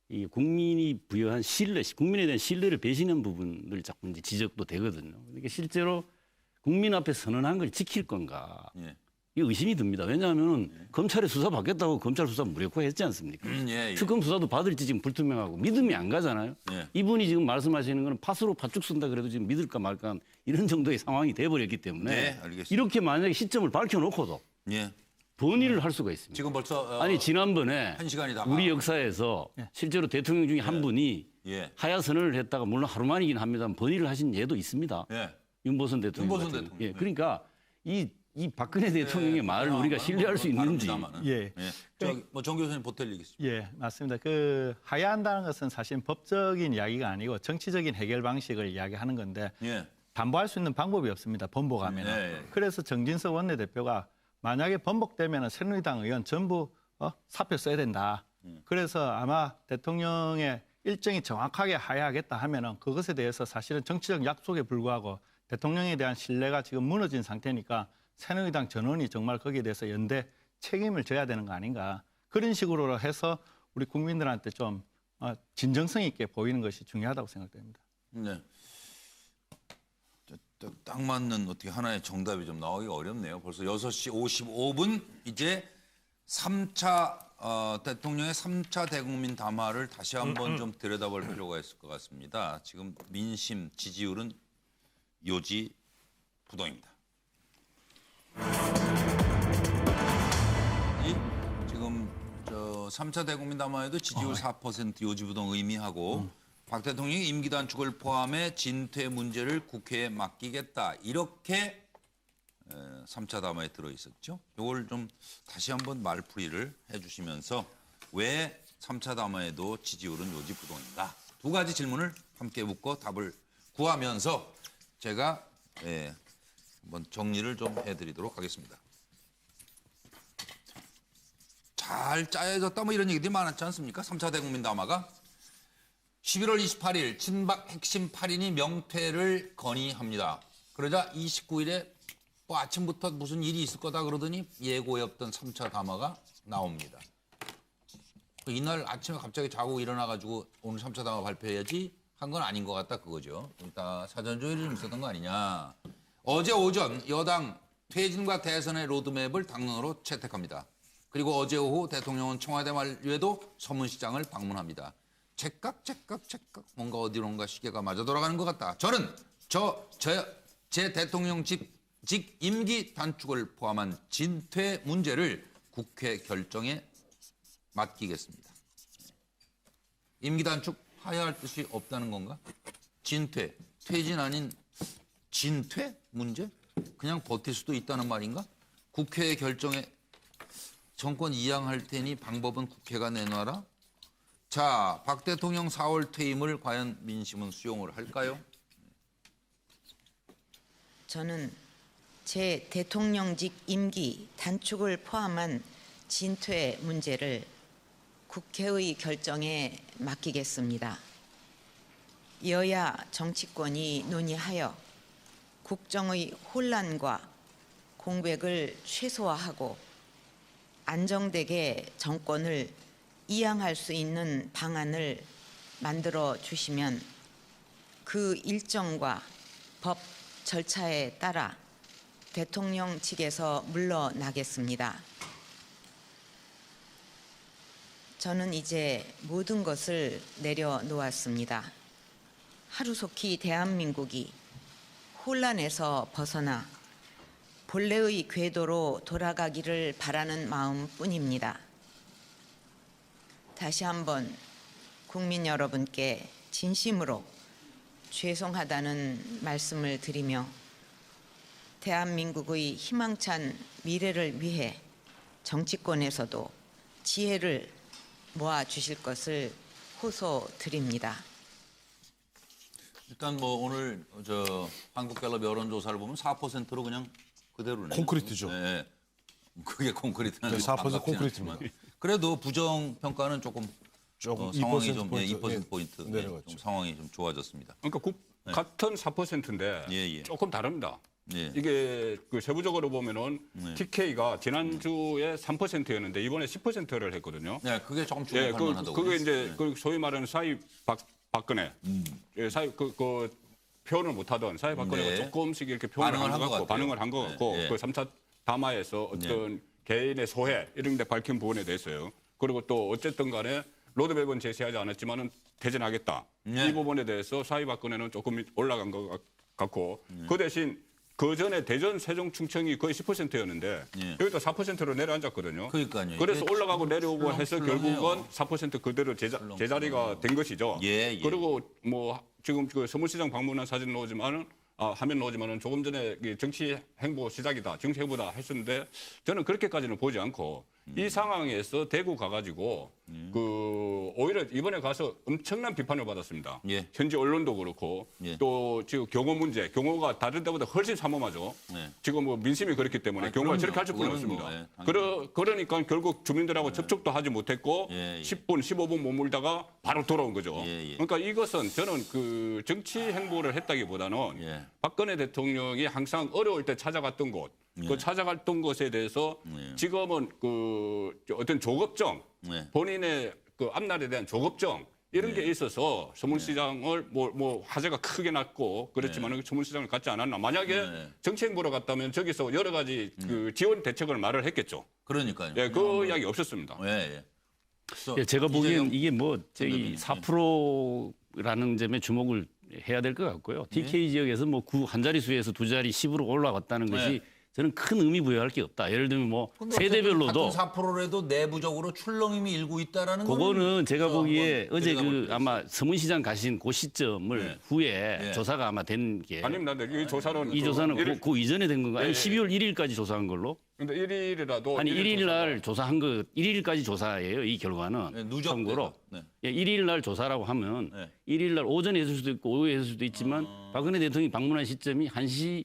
이 국민이 부여한 신뢰, 국민에 대한 신뢰를 배신한 부분들 자꾸 이제 지적도 되거든요. 그러니까 실제로 국민 앞에 선언한 걸 지킬 건가? 이 의심이 듭니다. 왜냐하면 검찰에 수사 받겠다고 검찰 수사 무력화했지 않습니까? 특검 수사도 받을지 지금 불투명하고 믿음이 안 가잖아요. 이분이 지금 말씀하시는 거는 팥으로 팥죽 쓴다 그래도 지금 믿을까 말까 이런 정도의 상황이 돼버렸기 때문에 이렇게 만약에 시점을 밝혀놓고도 번의를 할 수가 있습니다. 지금 벌써 아니 지난번에 1시간이 다 우리 역사에서 실제로 대통령 중에 한 분이 하야 선언을 했다가 물론 하루 만이긴 합니다만 번의를 하신 예도 있습니다. 윤보선 대통령. 윤보선 대통령. 그러니까 이 박근혜 대통령의 말을 우리가 신뢰할 수 있는지. 정 교수님 보탤 얘기 있습니다. 예, 맞습니다. 그 하야한다는 것은 사실 법적인 이야기가 아니고 정치적인 해결 방식을 이야기하는 건데 담보할 수 있는 방법이 없습니다. 번복하면. 그래서 정진석 원내대표가 만약에 번복되면 새누리당 의원 전부 사표 써야 된다. 그래서 아마 대통령의 일정이 정확하게 하야하겠다 하면은 그것에 대해서 사실은 정치적 약속에 불구하고 대통령에 대한 신뢰가 지금 무너진 상태니까 새누리당 전원이 정말 거기에 대해서 연대 책임을 져야 되는 거 아닌가. 그런 식으로 해서 우리 국민들한테 좀 진정성 있게 보이는 것이 중요하다고 생각됩니다. 네. 딱 맞는 어떻게 하나의 정답이 좀 나오기가 어렵네요. 벌써 6시 55분 이제 3차 대통령의 3차 대국민 담화를 다시 한번 좀 들여다볼 필요가 있을 것 같습니다. 지금 민심 지지율은 요지부동입니다. 지금 3차 대국민 담화에도 지지율 4% 요지부동 의미하고 박 대통령이 임기 단축을 포함해 진퇴 문제를 국회에 맡기겠다. 이렇게 3차 담화에 들어있었죠. 이걸 좀 다시 한번 말풀이를 해주시면서 왜 3차 담화에도 지지율은 요지부동인가. 두 가지 질문을 함께 묻고 답을 구하면서 제가 한번 정리를 좀 해드리도록 하겠습니다. 잘 짜여졌다 뭐 이런 얘기들이 많았지 않습니까? 3차 대국민 담화가 11월 28일 친박 핵심 8인이 명퇴를 건의합니다. 그러자 29일에 뭐 아침부터 무슨 일이 있을 거다 그러더니 예고에 없던 3차 담화가 나옵니다. 이날 아침에 갑자기 자고 일어나가지고 오늘 3차 담화 발표해야지 한 건 아닌 것 같다 그거죠. 일단 사전 조율이 좀 있었던 거 아니냐. 어제 오전 여당 퇴진과 대선의 로드맵을 당론으로 채택합니다. 그리고 어제 오후 대통령은 청와대 만류에도 서문시장을 방문합니다. 째깍 뭔가 어디론가 시계가 맞아 돌아가는 것 같다. 저는 제 대통령직 임기 단축을 포함한 진퇴 문제를 국회 결정에 맡기겠습니다. 임기 단축 하야할 뜻이 없다는 건가? 진퇴, 퇴진 아닌 진퇴 문제? 그냥 버틸 수도 있다는 말인가? 국회의 결정에 정권 이양할 테니 방법은 국회가 내놔라? 자, 박 대통령 4월 퇴임을 과연 민심은 수용을 할까요? 저는 제 대통령직 임기 단축을 포함한 진퇴 문제를 국회의 결정에 맡기겠습니다. 여야 정치권이 논의하여 국정의 혼란과 공백을 최소화하고 안정되게 정권을 이양할 수 있는 방안을 만들어 주시면 그 일정과 법 절차에 따라 대통령 측에서 물러나겠습니다. 저는 이제 모든 것을 내려놓았습니다. 하루속히 대한민국이 혼란에서 벗어나 본래의 궤도로 돌아가기를 바라는 마음뿐입니다. 다시 한번 국민 여러분께 진심으로 죄송하다는 말씀을 드리며 대한민국의 희망찬 미래를 위해 정치권에서도 지혜를 모아주실 것을 호소드립니다. 일단 뭐 오늘 한국갤럽 여론조사를 보면 4%로 그냥 그대로네요. 콘크리트죠. 네. 그게 콘크리트는 4% 콘크리트입니다. 그래도 부정 평가는 조금 상황이 좀 2%포인트 내려갔죠. 상황이 좀 좋아졌습니다. 그러니까 같은 4%인데 조금 다릅니다. 예. 이게 그 세부적으로 보면은 TK가 지난주에 3%였는데 이번에 10%를 했거든요. 네, 그게 조금 주목할 만하다고. 그게 이제 그 소위 말하는 사회 박근혜, 사회 그 표현을 못하던 사회 박근혜가 조금씩 이렇게 표현을 한 것 같고 반응을 한 것 같고 그 3차 담화에서 어떤 개인의 소회 이런 데 밝힌 부분에 대해서요. 그리고 또 어쨌든 간에 로드맵은 제시하지 않았지만은 퇴진하겠다. 이 부분에 대해서 사회 박근혜는 조금 올라간 것 같고 그 대신 그 전에 대전, 세종, 충청이 거의 10%였는데 여기도 4%로 내려앉았거든요. 그러니까요. 그래서 올라가고 내려오고 해서 결국은 4% 그대로 제자리가 된 것이죠. 그리고 뭐 지금 그 서문시장 방문한 사진 나오지만은 화면 나오지만은 조금 전에 정치 행보 시작이다, 정치 행보다 했었는데 저는 그렇게까지는 보지 않고 이 상황에서 대구 가가지고 그 오히려 이번에 가서 엄청난 비판을 받았습니다. 예. 현지 언론도 그렇고 예. 또 지금 경호 문제, 경호가 다른 데보다 훨씬 삼엄하죠. 네. 지금 뭐 민심이 그렇기 때문에 아니, 경호가 그럼요. 저렇게 할 필요는 그거는 없습니다. 뭐, 예, 그러니까 결국 주민들하고 접촉도 하지 못했고 예, 예. 10분, 15분 머물다가 바로 돌아온 거죠. 예, 예. 그러니까 이것은 저는 그 정치 행보를 했다기보다는 예. 박근혜 대통령이 항상 어려울 때 찾아갔던 곳, 예. 그 찾아갔던 것에 대해서 예. 지금은 그 어떤 조급정, 네. 본인의 그 앞날에 대한 조급정 이런 게 있어서 서문시장을 뭐 화제가 크게 났고 그렇지만 서문시장을 갖지 않았나. 만약에 정치 행보로 갔다면 저기서 여러 가지 그 지원 대책을 말을 했겠죠. 그러니까요. 예, 그 이야기 없었습니다. 예. 예, 제가 보기엔 이게 뭐 저기 4%라는 점에 주목을 해야 될 것 같고요. DK 지역에서 뭐 한 자릿수에서 두 자리 10으로 올라갔다는 것이 저는 큰 의미 부여할 게 없다. 예를 들면 뭐 세대별로도 같은 4%라도 내부적으로 출렁임이 일고 있다라는 그거는 제가 보기에 어제 들어가 그 아마 서문시장 가신 그 시점을 후에 조사가 아마 된 게 아닙니다. 이 조사는 이 조사는 그 이전에 된 건가? 아니 12월 1일까지 조사한 걸로? 근데 1일이라도 아니 1일 날 조사한 거 1일까지 조사예요. 이 결과는 참고로 1일 날 조사라고 하면 1일 날 오전에 했을 수도 있고 오후에 했을 수도 있지만 박근혜 대통령이 방문한 시점이 1시.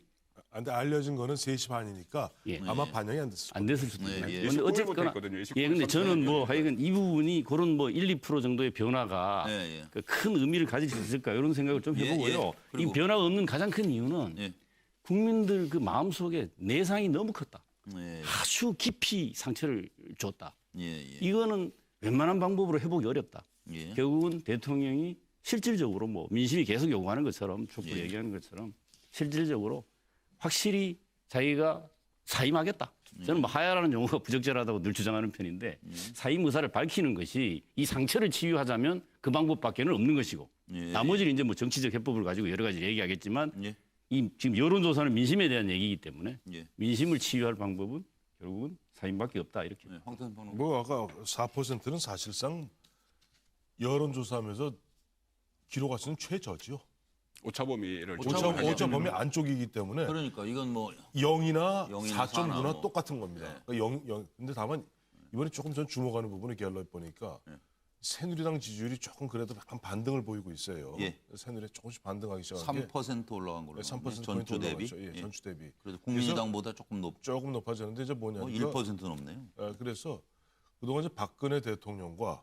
근데 알려진 거는 3시 반이니까 아마 반영이 안 됐을 거예요. 안 됐을 수도 있어요. 예. 근데 어쨌거나 근데 저는 뭐 하여간 이 부분이 그런 뭐 1, 2% 정도의 변화가 그 큰 의미를 가질 수 있을까 이런 생각을 좀 해보고요. 이 변화가 없는 가장 큰 이유는 국민들 그 마음속에 내상이 너무 컸다. 아주 깊이 상처를 줬다. 이거는 웬만한 방법으로 회복이 어렵다. 결국은 대통령이 실질적으로 뭐 민심이 계속 요구하는 것처럼 촛불 얘기하는 것처럼 실질적으로 확실히 자기가 사임하겠다. 저는 뭐 하야라는 용어가 부적절하다고 늘 주장하는 편인데 사임 의사를 밝히는 것이 이 상처를 치유하자면 그 방법밖에는 없는 것이고 나머지는 이제 뭐 정치적 해법을 가지고 여러 가지 얘기하겠지만 이 지금 여론조사는 민심에 대한 얘기이기 때문에 민심을 치유할 방법은 결국은 사임밖에 없다 이렇게. 뭐 아까 4%는 사실상 여론조사하면서 기록할 수 있는 최저지요. 오차범위를 오차범위 안쪽이기 때문에 그러니까 이건 뭐 0이나 0이나 4.9나 뭐. 똑같은 겁니다. 그러니까 근데 다만 이번에 조금 전 주목하는 부분이 갤럽 보니까 새누리당 지지율이 조금 그래도 약간 반등을 보이고 있어요. 새누리 조금씩 반등하기 시작한 게 3% 올라간 걸로 3% 전주 대비. 전주 대비. 그래도 국민의당보다 조금 높아졌는데 이제 뭐냐면 1% 넘네요. 그래서 그동안 이제 박근혜 대통령과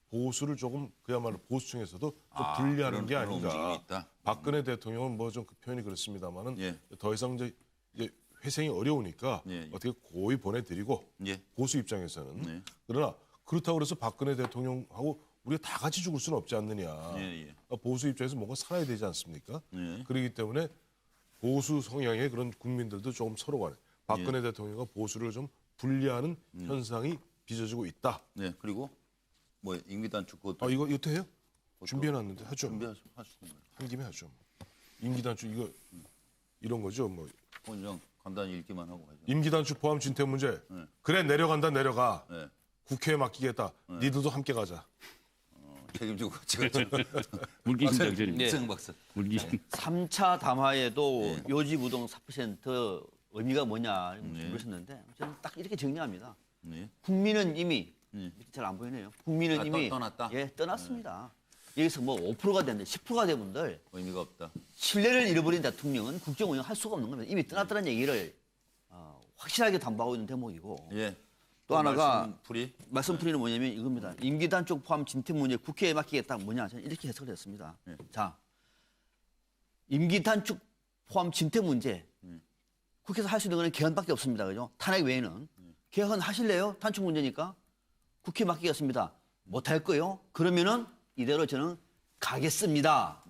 보수를 조금 그야말로 보수층에서도 좀 분리하는 게 아닌가. 박근혜 대통령은 뭐 좀 그 표현이 그렇습니다만은 더 이상 이제 회생이 어려우니까 어떻게 고이 보내드리고 보수 입장에서는 그러나 그렇다고 해서 박근혜 대통령하고 우리가 다 같이 죽을 수는 없지 않느냐. 보수 입장에서 뭔가 살아야 되지 않습니까? 그렇기 때문에 보수 성향의 그런 국민들도 조금 서로 간에 박근혜 대통령과 보수를 좀 분리하는 현상이 빚어지고 있다. 그리고 뭐 임기단축 그것도 이거 해요? 준비해놨는데 하죠. 준비하시고 한 김에 하죠. 임기단축 이거 이런 거죠. 뭐 그냥 간단히 읽기만 하고 가죠. 임기단축 포함 진퇴 문제. 그래 내려간다 내려가. 국회에 맡기겠다. 니들도 함께 가자. 책임지고 같이 가자. 물귀신 작전입니다. 이승 박사. 물귀신. 3차 담화에도 요지부동 4% 의미가 뭐냐 물으셨는데 저는 딱 이렇게 정리합니다. 국민은 이미 밑에 잘 안 보이네요. 국민은 이미 떠났다. 떠났습니다. 여기서 뭐 5%가 됐는데 10%가 된 분들 의미가 없다. 신뢰를 잃어버린 대통령은 국정 운영 할 수가 없는 겁니다. 이미 떠났다는 얘기를 확실하게 담보하고 있는 대목이고 또 하나가 말씀풀이는 뭐냐면 이겁니다. 임기 단축 포함 진퇴 문제 국회에 맡기겠다 뭐냐 저는 이렇게 해석을 했습니다. 자, 임기 단축 포함 진퇴 문제 국회에서 할 수 있는 건 개헌밖에 없습니다. 그죠? 탄핵 외에는 개헌 하실래요? 단축 문제니까 국회에 맡기겠습니다. 못할 거요? 그러면은 이대로 저는 가겠습니다.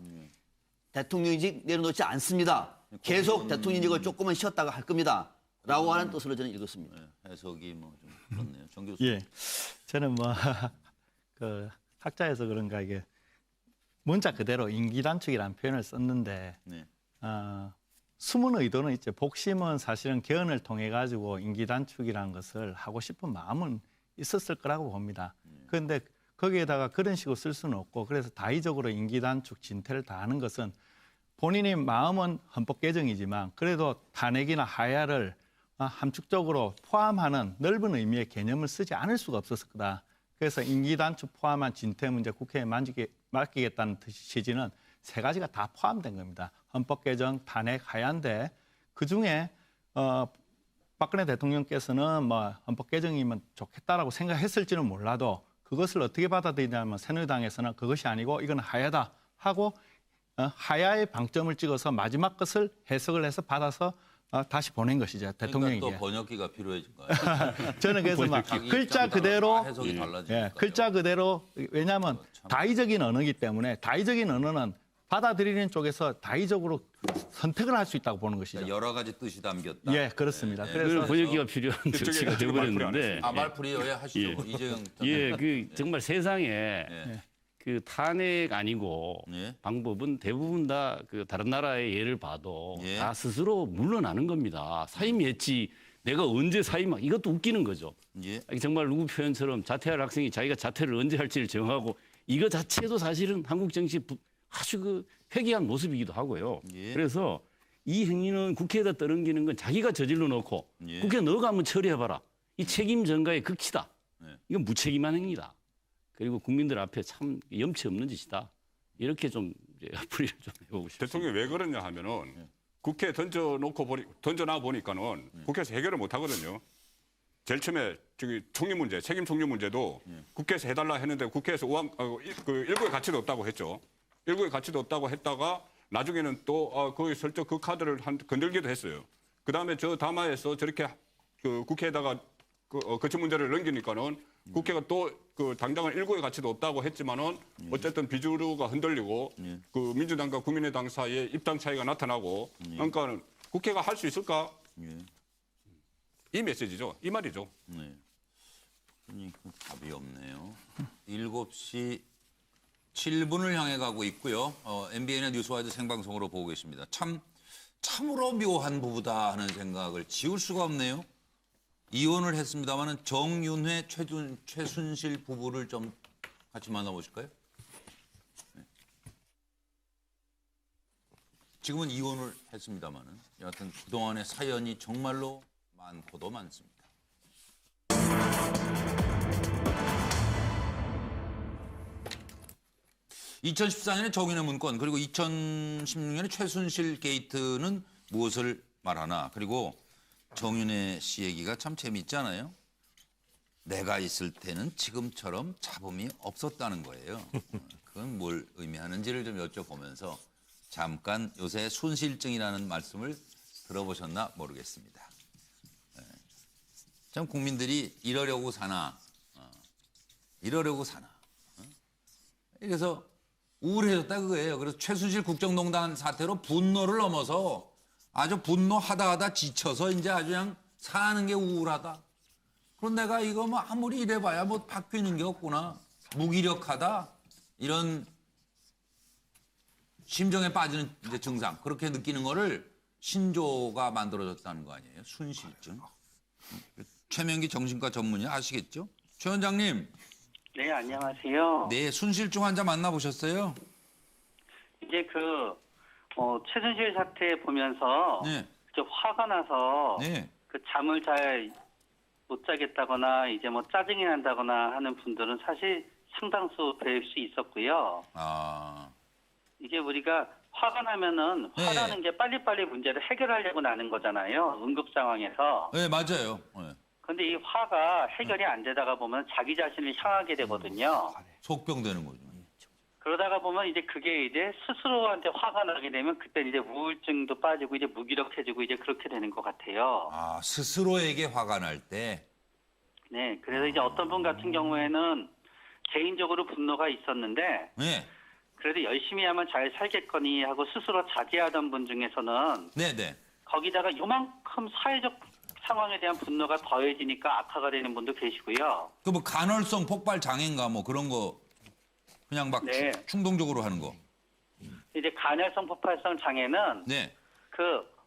대통령직 내려놓지 않습니다. 계속 대통령직을 조금은 쉬었다가 할 겁니다. 라고 하는 뜻으로 저는 읽었습니다. 해석이 뭐 좀 그렇네요. 정 교수. 저는 뭐 그 학자에서 그런가 이게 문자 그대로 임기단축이라는 표현을 썼는데 숨은 의도는 있죠. 복심은 사실은 개헌을 통해 가지고 임기단축이라는 것을 하고 싶은 마음은 있었을 거라고 봅니다. 그런데 거기에다가 그런 식으로 쓸 수는 없고 그래서 다의적으로 임기단축 진퇴를 다하는 것은 본인의 마음은 헌법 개정이지만 그래도 탄핵이나 하야를 함축적으로 포함하는 넓은 의미의 개념을 쓰지 않을 수가 없었을 거다. 그래서 임기 단축 포함한 진퇴 문제 국회에 맡기겠다는 취지는 세 가지가 다 포함된 겁니다. 헌법 개정, 탄핵, 하야인데 그중에 박근혜 대통령께서는 뭐 헌법 개정이면 좋겠다라고 생각했을지는 몰라도 그것을 어떻게 받아들이냐면 새누리당에서는 그것이 아니고 이건 하야다 하고 하야의 방점을 찍어서 마지막 것을 해석을 해서 받아서 다시 보낸 것이죠. 대통령에게. 그러니까 또 번역기가 필요해진 거예요. 저는 그래서 막 글자 그대로 해석이 달라지니까요. 글자 그대로 왜냐하면 다의적인 언어이기 때문에 다의적인 언어는 받아들이는 쪽에서 다의적으로 선택을 할 수 있다고 보는 것이죠. 여러 가지 뜻이 담겼다. 예, 그렇습니다. 네. 그래서 번역기가 필요한 정치가 되어버렸는데. 말풀이 하시죠. 이재용. 그 정말 세상에 그 탄핵 아니고 방법은 대부분 다 그 다른 나라의 예를 봐도 다 스스로 물러나는 겁니다. 사임했지 내가 언제 사임하 이것도 웃기는 거죠. 정말 누구 표현처럼 자퇴할 학생이 자기가 자퇴를 언제 할지를 정하고 이거 자체도 사실은 한국 정치 아주 그 회개한 모습이기도 하고요. 그래서 이 행위는 국회에다 떠넘기는 건 자기가 저질러 놓고 국회 너가 한번 처리해봐라. 이 책임 전가의 극치다. 이건 무책임한 행위다. 그리고 국민들 앞에 참 염치 없는 짓이다. 이렇게 좀 풀이를 좀 해보고 싶습니다. 대통령이 왜 그러냐 하면은 국회에 던져놔 보니까는 국회에서 해결을 못 하거든요. 제일 처음에 총리 문제, 책임 총리 문제도 국회에서 해달라 했는데 국회에서 일부의 가치도 없다고 했죠. 일부의 가치도 없다고 했다가 나중에는 또 거기 슬쩍 그 카드를 건들기도 했어요. 그 다음에 저 담화에서 저렇게 국회에다가 거치 문제를 넘기니까는 국회가 또 당장은 일부의 가치도 없다고 했지만은 어쨌든 비주류가 흔들리고 그 민주당과 국민의당 사이에 입당 차이가 나타나고 그러니까 국회가 할 수 있을까? 이 메시지죠. 이 말이죠. 그러니까 답이 없네요. 7시 7분을 향해 가고 있고요. MBN의 뉴스와이드 생방송으로 보고 계십니다. 참으로 묘한 부부다 하는 생각을 지울 수가 없네요. 이혼을 했습니다마는 정윤회, 최순실 부부를 좀 같이 만나보실까요? 네. 지금은 이혼을 했습니다마는 여하튼 그동안의 사연이 정말로 많고도 많습니다. 2014년의 정윤회 문건 그리고 2016년의 최순실 게이트는 무엇을 말하나 그리고 정윤회 씨 얘기가 참 재미있잖아요. 내가 있을 때는 지금처럼 잡음이 없었다는 거예요. 그건 뭘 의미하는지를 좀 여쭤보면서 잠깐 요새 순실증이라는 말씀을 들어보셨나 모르겠습니다. 참 국민들이 이러려고 사나 이러려고 사나 그래서 우울해졌다 그거예요. 그래서 최순실 국정농단 사태로 분노를 넘어서 아주 분노하다 지쳐서 이제 아주 그냥 사는 게 우울하다. 그럼 내가 이거 뭐 아무리 이래봐야 뭐 바뀌는 게 없구나. 무기력하다. 이런 심정에 빠지는 이제 증상. 그렇게 느끼는 거를 신조가 만들어졌다는 거 아니에요. 순실증. 최명기 정신과 전문의 아시겠죠? 최 원장님. 네, 안녕하세요. 네, 순실증 환자 만나보셨어요? 이제 최순실 사태 보면서 좀 화가 나서 그 잠을 잘 못 자겠다거나 이제 뭐 짜증이 난다거나 하는 분들은 사실 상당수 뵐 수 있었고요. 이게 우리가 화가 나면은 화나는 게 빨리빨리 문제를 해결하려고 나는 거잖아요. 응급 상황에서. 네, 맞아요. 근데 이 화가 해결이 안 되다가 보면 자기 자신을 향하게 되거든요. 속병 되는 거죠. 그러다가 보면 이제 그게 이제 스스로한테 화가 나게 되면 그때 이제 우울증도 빠지고 이제 무기력해지고 이제 그렇게 되는 것 같아요. 스스로에게 화가 날 때. 네, 그래서 이제 어떤 분 같은 경우에는 개인적으로 분노가 있었는데 그래도 열심히 하면 잘 살겠거니 하고 스스로 자제하던 분 중에서는 거기다가 요만큼 사회적 상황에 대한 분노가 더해지니까 악화가 되는 분도 계시고요. 그 뭐 간헐성 폭발 장애인가 뭐 그런 거 그냥 막 충동적으로 하는 거. 이제 간헐성 폭발성 장애는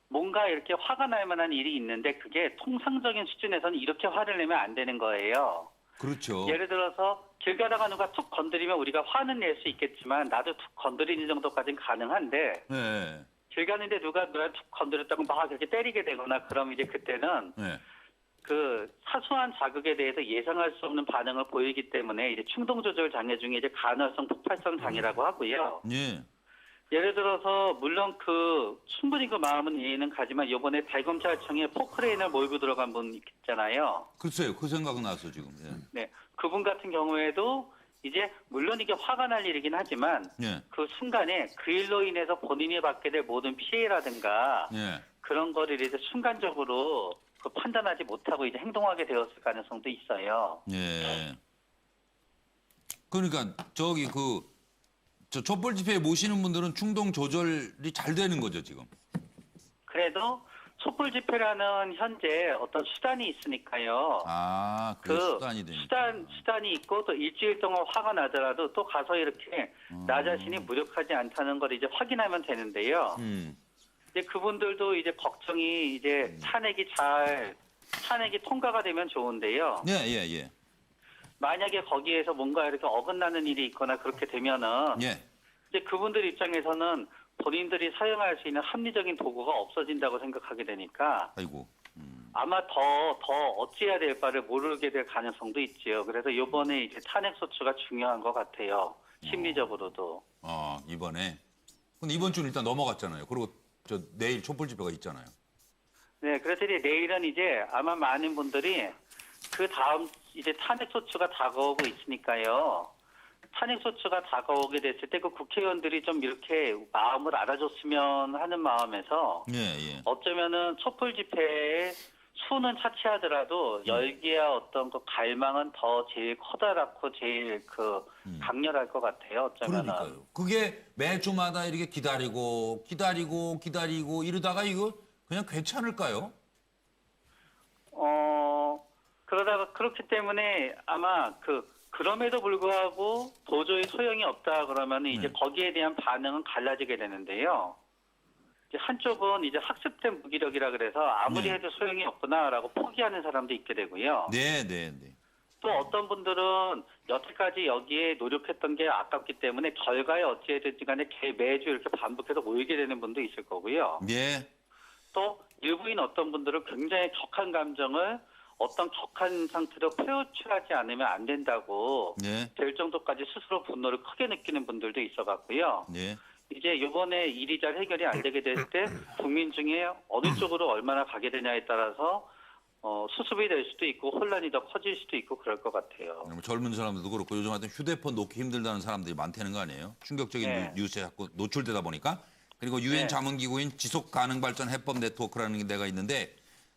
뭔가 이렇게 화가 날 만한 일이 있는데 그게 통상적인 수준에서는 이렇게 화를 내면 안 되는 거예요. 그렇죠. 예를 들어서 길 가다가 누가 툭 건드리면 우리가 화는 낼 수 있겠지만 나도 툭 건드리는 정도까지는 가능한데 길 가는데 누가 툭 건드렸다고 막 이렇게 때리게 되거나 그럼 이제 그때는 그 사소한 자극에 대해서 예상할 수 없는 반응을 보이기 때문에 이제 충동 조절 장애 중에 이제 간헐성 폭발성 장애라고 하고요. 예. 예를 들어서 물론 그 충분히 그 마음은 이해는 가지만 이번에 대검찰청에 포크레인을 몰고 들어간 분 있잖아요. 글쎄요, 그 생각은 나서 지금. 예. 네, 그분 같은 경우에도 이제 물론 이게 화가 날 일이긴 하지만 예. 그 순간에 그 일로 인해서 본인이 받게 될 모든 피해라든가 예. 그런 거를 이제 순간적으로 그 판단하지 못하고 이제 행동하게 되었을 가능성도 있어요. 예. 그러니까 저기 저 촛불 집회에 모시는 분들은 충동 조절이 잘 되는 거죠, 지금. 그래도 촛불 집회라는 현재 어떤 수단이 있으니까요. 아, 그 수단이 되니까. 수단이 있고 또 일주일 동안 화가 나더라도 또 가서 이렇게 나 자신이 무력하지 않다는 걸 이제 확인하면 되는데요. 이제 그분들도 이제 걱정이 이제 탄핵이 통과가 되면 좋은데요. 예. 만약에 거기에서 뭔가 이렇게 어긋나는 일이 있거나 그렇게 되면은 예. 이제 그분들 입장에서는 본인들이 사용할 수 있는 합리적인 도구가 없어진다고 생각하게 되니까 아이고. 아마 더 어찌해야 될 바를 모르게 될 가능성도 있지요. 그래서 이번에 이제 탄핵 소추가 중요한 것 같아요. 심리적으로도. 이번에. 근데 이번 주는 일단 넘어갔잖아요. 그리고 저 내일 촛불 집회가 있잖아요. 네, 그래서 이제 내일은 이제 아마 많은 분들이 그 다음 이제 탄핵 소추가 다가오고 있으니까요. 탄핵 소추가 다가오게 됐을 때 그 국회의원들이 좀 이렇게 마음을 알아줬으면 하는 마음에서 예. 어쩌면은 촛불 집회의 수는 차치하더라도 열기와 어떤 그 갈망은 더 제일 커다랗고 제일 강렬할 것 같아요. 어쩌면은. 그러니까요. 그게 매주마다 이렇게 기다리고 이러다가 이거 그냥 괜찮을까요? 그러다가 그렇기 때문에 아마 그럼에도 불구하고 도저히 소용이 없다 그러면 이제 거기에 대한 반응은 갈라지게 되는데요. 이제 한쪽은 이제 학습된 무기력이라 그래서 아무리 해도 소용이 없구나라고 포기하는 사람도 있게 되고요. 네. 또 어떤 분들은 여태까지 여기에 노력했던 게 아깝기 때문에 결과에 어찌해든지 간에 매주 이렇게 반복해서 모이게 되는 분도 있을 거고요. 네. 또 일부인 어떤 분들은 굉장히 격한 감정을 어떤 격한 상태로 표출하지 않으면 안 된다고 될 정도까지 스스로 분노를 크게 느끼는 분들도 있어갖고요. 이제 이번에 일이 잘 해결이 안 되게 될 때 국민 중에 어느 쪽으로 얼마나 가게 되냐에 따라서 수습이 될 수도 있고 혼란이 더 커질 수도 있고 그럴 것 같아요. 젊은 사람들도 그렇고 요즘 하여튼 휴대폰 놓기 힘들다는 사람들이 많다는 거 아니에요? 충격적인 뉴스에 자꾸 노출되다 보니까. 그리고 유엔 자문기구인 지속가능발전 해법 네트워크라는 데가 있는데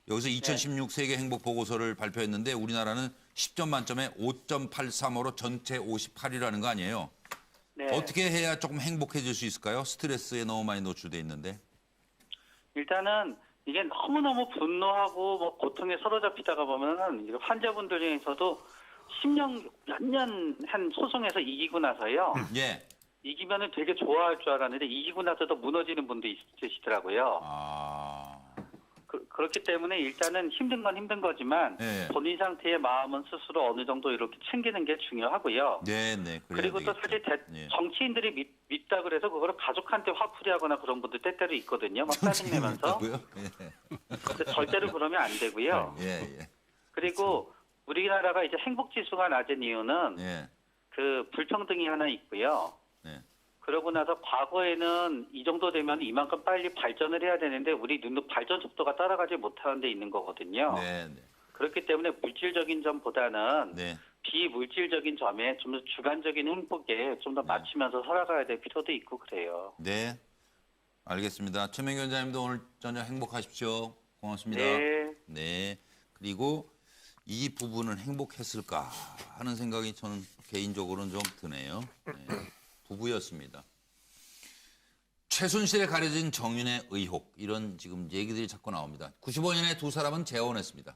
여기서 2016 세계 행복 보고서를 발표했는데 우리나라는 10점 만점에 5.83으로 전체 58이라는 거 아니에요? 네. 어떻게 해야 조금 행복해질 수 있을까요? 스트레스에 너무 많이 노출돼 있는데. 일단은 이게 너무너무 분노하고 뭐 고통에 사로잡히다가 보면은 환자분들 중에서도 10년 몇 년 한 소송에서 이기고 나서요. 이기면은 되게 좋아할 줄 알았는데 이기고 나서도 무너지는 분도 있으시더라고요. 그렇기 때문에 일단은 힘든 건 힘든 거지만 본인 상태의 마음은 스스로 어느 정도 이렇게 챙기는 게 중요하고요. 그리고 또 사실 정치인들이 믿다 그래서 그거를 가족한테 화풀이하거나 그런 분들 때때로 있거든요. 막 짜증내면서. 절대로 그러면 안 되고요. 그리고 우리나라가 이제 행복지수가 낮은 이유는 그 불평등이 하나 있고요. 그러고 나서 과거에는 이 정도 되면 이만큼 빨리 발전을 해야 되는데 우리 발전 속도가 따라가지 못하는 데 있는 거거든요. 그렇기 때문에 물질적인 점보다는 비물질적인 점에 좀 더 주관적인 행복에 좀 더 맞추면서 살아가야 될 필요도 있고 그래요. 네. 알겠습니다. 최명규 원장님도 오늘 저녁 행복하십시오. 고맙습니다. 네. 그리고 이 부분은 행복했을까 하는 생각이 저는 개인적으로는 좀 드네요. 부부였습니다. 최순실에 가려진 정윤의 의혹 이런 지금 얘기들이 자꾸 나옵니다. 95년에 두 사람은 재혼했습니다.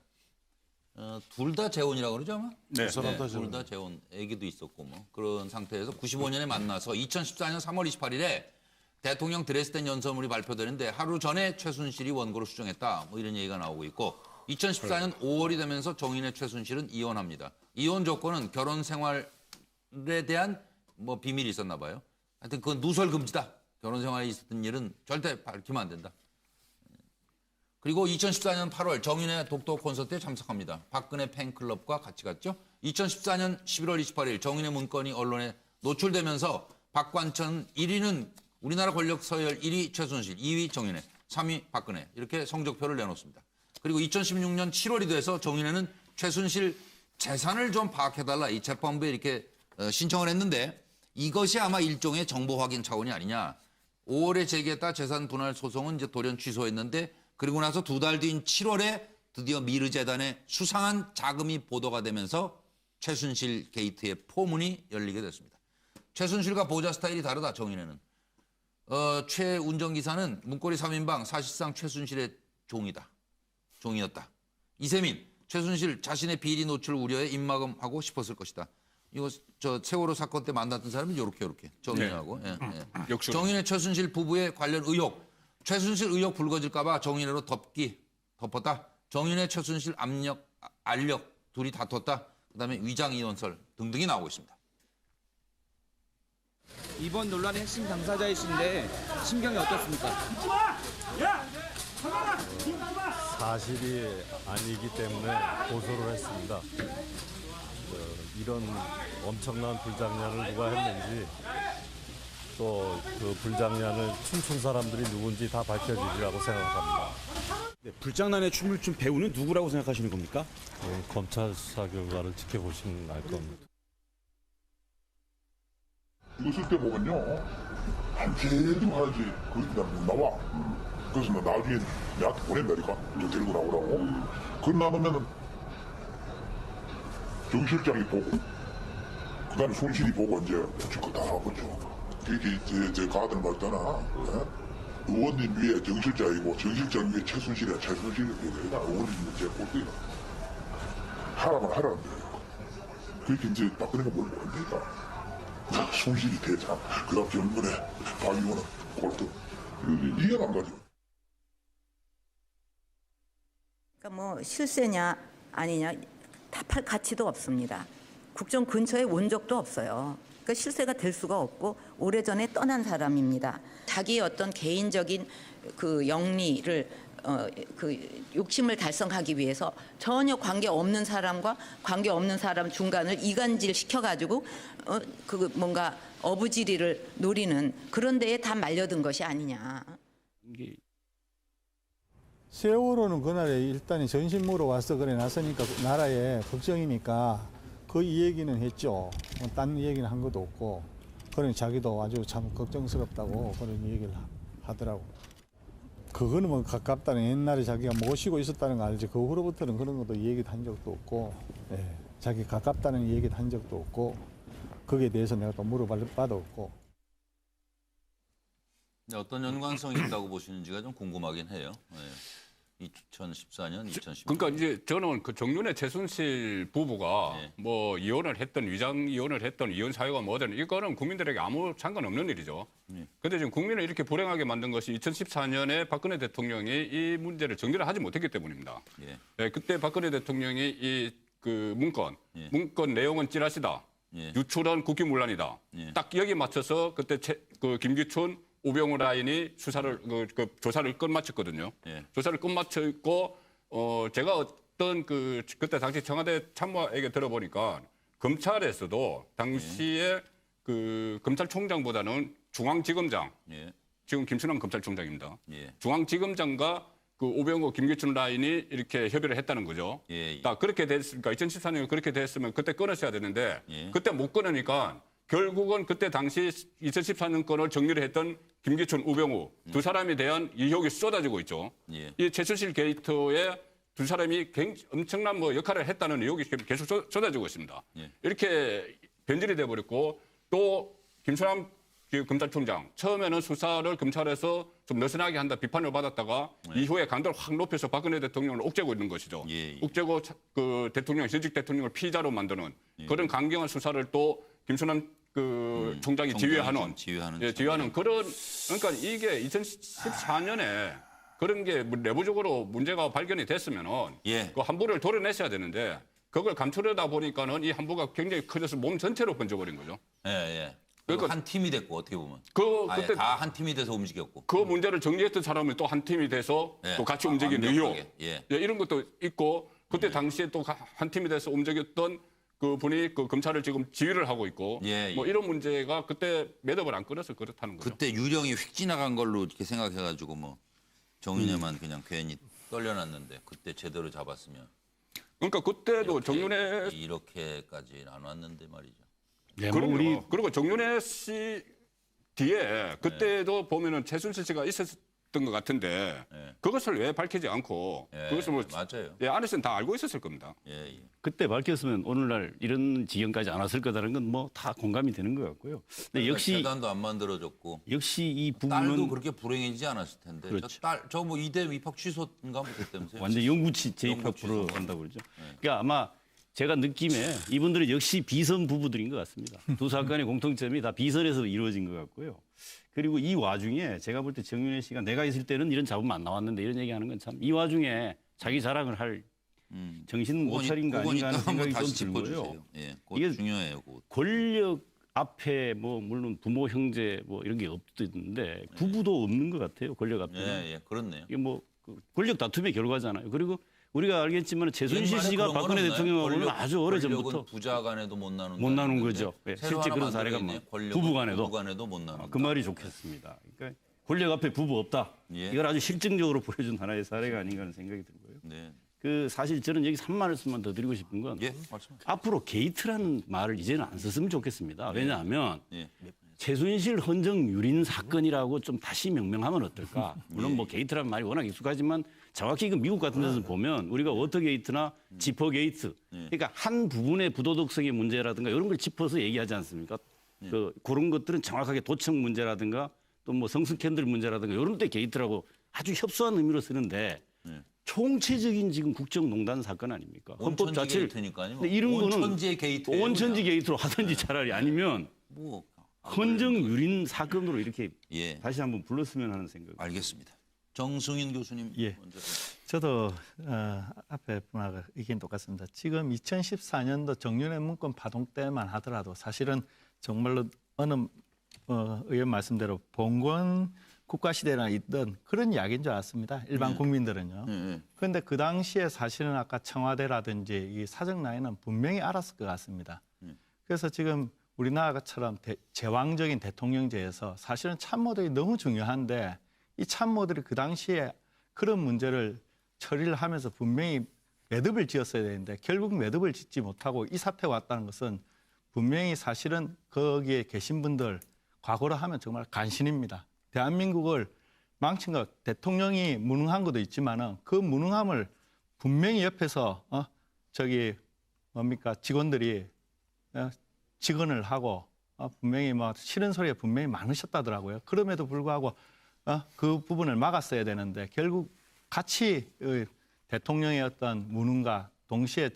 둘 다 재혼이라고 그러죠 아마? 네. 둘 다 재혼. 아기도 있었고 뭐 그런 상태에서 95년에 만나서 2014년 3월 28일에 대통령 드레스덴 연설문이 발표되는데 하루 전에 최순실이 원고를 수정했다. 뭐 이런 얘기가 나오고 있고 2014년 5월이 되면서 정윤의 최순실은 이혼합니다. 이혼 조건은 결혼 생활에 대한 뭐 비밀이 있었나 봐요. 하여튼 그건 누설 금지다. 결혼 생활에 있었던 일은 절대 밝히면 안 된다. 그리고 2014년 8월 정윤회 독도 콘서트에 참석합니다. 박근혜 팬클럽과 같이 갔죠. 2014년 11월 28일 정윤회 문건이 언론에 노출되면서 박관천 1위는 우리나라 권력 서열 1위 최순실, 2위 정윤회, 3위 박근혜 이렇게 성적표를 내놓습니다. 그리고 2016년 7월이 돼서 정윤회는 최순실 재산을 좀 파악해달라 이 재판부에 이렇게 신청을 했는데 이것이 아마 일종의 정보 확인 차원이 아니냐. 5월에 제기했다 재산 분할 소송은 이제 돌연 취소했는데 그리고 나서 2달 뒤인 7월에 드디어 미르재단의 수상한 자금이 보도가 되면서 최순실 게이트의 포문이 열리게 됐습니다. 최순실과 보좌 스타일이 다르다 정윤회는. 최 운전기사는 문고리 3인방 사실상 최순실의 종이었다. 이세민, 최순실 자신의 비리 노출 우려에 입막음하고 싶었을 것이다. 이거 저 세월호 사건 때 만났던 사람이 요렇게 정윤회하고. 네. 정윤회 최순실 부부의 관련 의혹. 최순실 의혹 불거질까 봐 정윤회로 덮었다. 정윤회 최순실 알력 둘이 다퉜다. 그다음에 위장 이혼설 등등이 나오고 있습니다. 이번 논란의 핵심 당사자이신데 심경이 어떻습니까? 사실이 아니기 때문에 고소를 했습니다. 이런 엄청난 불장난을 누가 했는지 또 그 불장난을 춤춘 사람들이 누군지 다 밝혀지리라고 생각합니다. 네, 불장난에 춤을 춘 배우는 누구라고 생각하시는 겁니까? 검찰 수사 결과를 지켜보시면 알 겁니다. 이거 쓸 때 보면요, 한제대로 하는지 그렇게 못 나와. 그래서 나 나중에 내한테 보낸다니까. 저 데리고 나오라고. 그걸 나누면은 정 실장이 보고, 그 다음에 손실이 보고 이제 붙일 거 다 하겠죠. 그게 제 가들 말잖아. 네? 의원님 위에 정 실장이고, 정 실장 위에 최순실이야. 최순실이 되다. 의원님 제 꼴대가. 하라면 하라는데. 그렇게 이제 박근혜가 뭘 모릅니까? 손실이 대장, 그 다음 정권에 박의원은 꼴등. 이해가 안 가죠. 그러니까 뭐 실세냐 아니냐 답할 가치도 없습니다. 국정 근처에 온 적도 없어요. 그러니까 실세가 될 수가 없고 오래전에 떠난 사람입니다. 자기의 어떤 개인적인 그 영리를 그 욕심을 달성하기 위해서 전혀 관계 없는 사람과 관계 없는 사람 중간을 이간질 시켜가지고 그 뭔가 어부지리를 노리는 그런 데에 다 말려든 것이 아니냐. 세월호는 그날에 일단 전신무로 와서 그래 놨으니까 나라에 걱정이니까 그 이 얘기는 했죠. 딴 얘기는 한 것도 없고 그러니 자기도 아주 참 걱정스럽다고 그런 얘기를 하더라고. 그거는 뭐 가깝다는 옛날에 자기가 모시고 있었다는 거 알지. 그 후로부터는 그런 것도 얘기도 한 적도 없고, 자기 가깝다는 얘기도 한 적도 없고, 거기에 대해서 내가 또 물어볼 바도 없고. 어떤 연관성이 있다고 보시는지가 좀 궁금하긴 해요. 2014년, 2016년. 그러니까 이제 저는 그 정윤회 최순실 부부가 뭐 이혼을 했던 위장 이혼을 했던 이혼 사유가 뭐든 이거는 국민들에게 아무 상관없는 일이죠. 그런데 지금 국민을 이렇게 불행하게 만든 것이 2014년에 박근혜 대통령이 이 문제를 정리를 하지 못했기 때문입니다. 그때 박근혜 대통령이 이 그 문건 내용은 찌라시다. 유출은 국기문란이다. 딱 여기 맞춰서 그때 그 김기춘 우병우 라인이 수사를 그 조사를 끝마쳤거든요. 조사를 끝마쳤고 제가 어떤 그때 당시 청와대 참모에게 들어보니까 검찰에서도 당시에 그 검찰총장보다는 중앙지검장 지금 김순환 검찰총장입니다. 중앙지검장과 그 우병우 김기춘 라인이 이렇게 협의를 했다는 거죠. 그렇게 됐으니까 2014년에 그렇게 됐으면 그때 끊으셔야 되는데 그때 못 끊으니까. 결국은 그때 당시 2014년 건을 정리를 했던 김기춘, 우병우 두 사람에 대한 의혹이 쏟아지고 있죠. 이 최순실 게이트에 두 사람이 엄청난 뭐 역할을 했다는 의혹이 계속 쏟아지고 있습니다. 이렇게 변질이 돼버렸고 또 김순환 검찰총장 처음에는 수사를 검찰에서 좀 느슨하게 한다 비판을 받았다가 이후에 강도를 확 높여서 박근혜 대통령을 옥죄고 있는 것이죠. 옥죄고 그 대통령, 전직 대통령을 피의자로 만드는 그런 강경한 수사를 또 김순환 그 총장이 지휘하는 그런 그러니까 이게 2014년에 그런 게 내부적으로 문제가 발견이 됐으면은 그 한부를 도려내셔야 되는데 그걸 감추려다 보니까는 이 한부가 굉장히 커져서 몸 전체로 번져버린 거죠. 그러니까 한 팀이 됐고 어떻게 보면 그때 다 한 팀이 돼서 움직였고 그 문제를 정리했던 사람은 또 한 팀이 돼서 또 같이 움직인 의혹 이런 것도 있고 그때 당시에 또 한 팀이 돼서 움직였던 그 분이 그 검찰을 지금 지휘를 하고 있고 뭐 이런 문제가 그때 매듭을 안 끊어서 그렇다는 거죠. 그때 유령이 휙 지나간 걸로 이렇게 생각해가지고 뭐 정윤회만 그냥 괜히 떨려놨는데 그때 제대로 잡았으면. 그러니까 그때도 정윤회 이렇게까지 안 왔는데 말이죠. 네, 그리고 정윤회 씨 뒤에 그때도 보면은 최순실 씨가 있었던 것 같은데 그것을 왜 밝히지 않고 그것을 뭐 맞아요. 안에서는 다 알고 있었을 겁니다. 그때 밝혔으면 오늘날 이런 지경까지 안 왔을 거다라는 건 뭐 다 공감이 되는 것 같고요. 근데 역시 재단도 안 만들어졌고 역시 이 부분은 딸도 그렇게 불행해지지 않았을 텐데 그렇죠. 저 뭐 이대 입학 취소인가 뭐 그랬다면서요? 완전 영구치 재입학으로 간다고 그러죠. 그러니까 아마 제가 느낌에 이분들은 역시 비선 부부들인 것 같습니다. 두 사건의 공통점이 다 비선에서 이루어진 것 같고요. 그리고 이 와중에 제가 볼 때 정윤회 씨가 내가 있을 때는 이런 잡음 안 나왔는데 이런 얘기하는 건 참 이 와중에 자기 자랑을 할 정신 못 차린 거 아닌가 하는 생각이 좀 들고요. 이게 중요해요. 그거. 권력 앞에 뭐 물론 부모 형제 뭐 이런 게 없던데 부부도 없는 것 같아요. 권력 앞에. 그렇네요. 이게 뭐 권력 다툼의 결과잖아요. 그리고 우리가 알겠지만 최순실 씨가 박근혜 대통령하고는 아주 오래전부터 부자 간에도 못 나눈 거죠. 실제 그런 사례가 부부 간에도 못 나눈. 그 말이 좋겠습니다. 그러니까 권력 앞에 부부 없다. 이걸 아주 실증적으로 보여준 하나의 사례가 아닌가 하는 생각이 들고요. 그 사실 저는 여기 3말씀만 더 드리고 싶은 건 앞으로 게이트라는 말을 이제는 안 썼으면 좋겠습니다. 왜냐하면 최순실 헌정 유린 사건이라고 좀 다시 명명하면 어떨까? 물론 뭐 게이트라는 말이 워낙 익숙하지만 정확히 그 미국 같은 데서 보면 우리가 워터게이트나 지퍼게이트 그러니까 한 부분의 부도덕성의 문제라든가 이런 걸 짚어서 얘기하지 않습니까? 그런 것들은 정확하게 도청 문제라든가 또 뭐 성스캔들 문제라든가 이런 때 게이트라고 아주 협소한 의미로 쓰는데 총체적인 지금 국정농단 사건 아닙니까? 헌법 자체를 이런 거는 온천지 게이트로 하든지 차라리 아니면 헌정 유린 사건으로 이렇게 다시 한번 불렀으면 하는 생각. 알겠습니다. 정승인 교수님 먼저. 저도 앞에 분하고 의견 똑같습니다. 지금 2014년도 정윤회 문건 파동 때만 하더라도 사실은 정말로 어느 의원 말씀대로 봉건 국가시대나 있던 그런 이야기인 줄 알았습니다. 일반 국민들은요. 그런데 그 당시에 사실은 아까 청와대라든지 이 사정 라인은 분명히 알았을 것 같습니다. 그래서 지금 우리나라처럼 제왕적인 대통령제에서 사실은 참모들이 너무 중요한데 이 참모들이 그 당시에 그런 문제를 처리를 하면서 분명히 매듭을 지었어야 되는데 결국 매듭을 짓지 못하고 이 사태가 왔다는 것은 분명히 사실은 거기에 계신 분들 과거로 하면 정말 간신입니다. 대한민국을 망친 것, 대통령이 무능한 것도 있지만은 그 무능함을 분명히 옆에서 직원들이 직언을 하고 분명히 뭐 싫은 소리가 분명히 많으셨다더라고요. 그럼에도 불구하고 그 부분을 막았어야 되는데 결국 같이 대통령의 어떤 무능과 동시에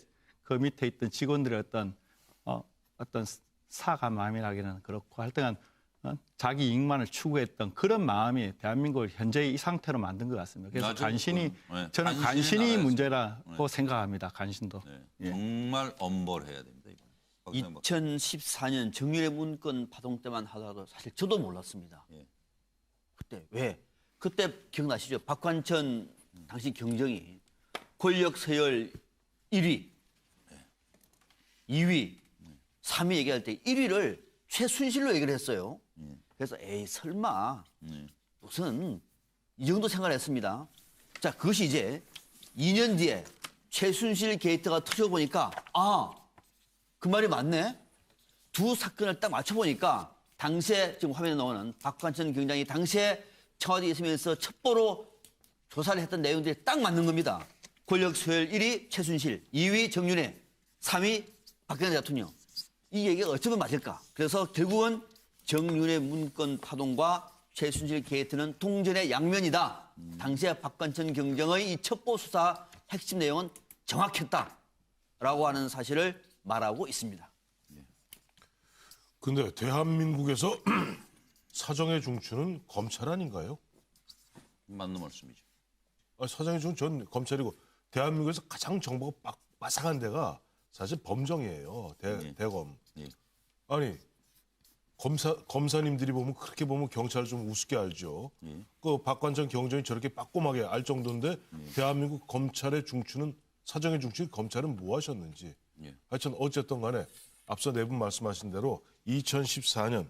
그 밑에 있던 직원들의 어떤 사과 마음이라기는 그렇고 하여튼 자기 이익만을 추구했던 그런 마음이 대한민국을 현재 이 상태로 만든 것 같습니다. 그래서 저는 간신히 문제라고 생각합니다. 간신도. 정말 엄벌해야 됩니다. 2014년 정윤회 문건 파동 때만 하더라도 사실 저도 몰랐습니다. 그때 왜? 그때 기억나시죠? 박관천 당시 경정이 권력 서열 1위, 2위, 3위 얘기할 때 1위를 최순실로 얘기를 했어요. 그래서 설마 무슨 이 정도 생각을 했습니다. 자, 그것이 이제 2년 뒤에 최순실 게이트가 터져보니까 그 말이 맞네. 두 사건을 딱 맞춰보니까 당시에 지금 화면에 나오는 박관천 경장이 당시에 청와대에 있으면서 첩보로 조사를 했던 내용들이 딱 맞는 겁니다. 권력 서열 1위 최순실, 2위 정윤회, 3위 박근혜 대통령. 이 얘기가 어쩌면 맞을까? 그래서 결국은 정윤회 문건 파동과 최순실 게이트는 동전의 양면이다. 당시에 박관천 경정의 이 첩보 수사 핵심 내용은 정확했다라고 하는 사실을 말하고 있습니다. 근데 대한민국에서 사정의 중추는 검찰 아닌가요? 맞는 말씀이죠. 사정의 중추 전 검찰이고 대한민국에서 가장 정보가 빠삭한 데가 사실 범정이에요. 대검. 아니 검사님들이 보면 그렇게 보면 경찰을 좀 우습게 알죠. 그 박관청 경정이 저렇게 빠꼼하게 알 정도인데 대한민국 검찰의 중추는 사정의 중추 검찰은 뭐 하셨는지. 하여튼 어쨌든 간에 앞서 네 분 말씀하신 대로 2014년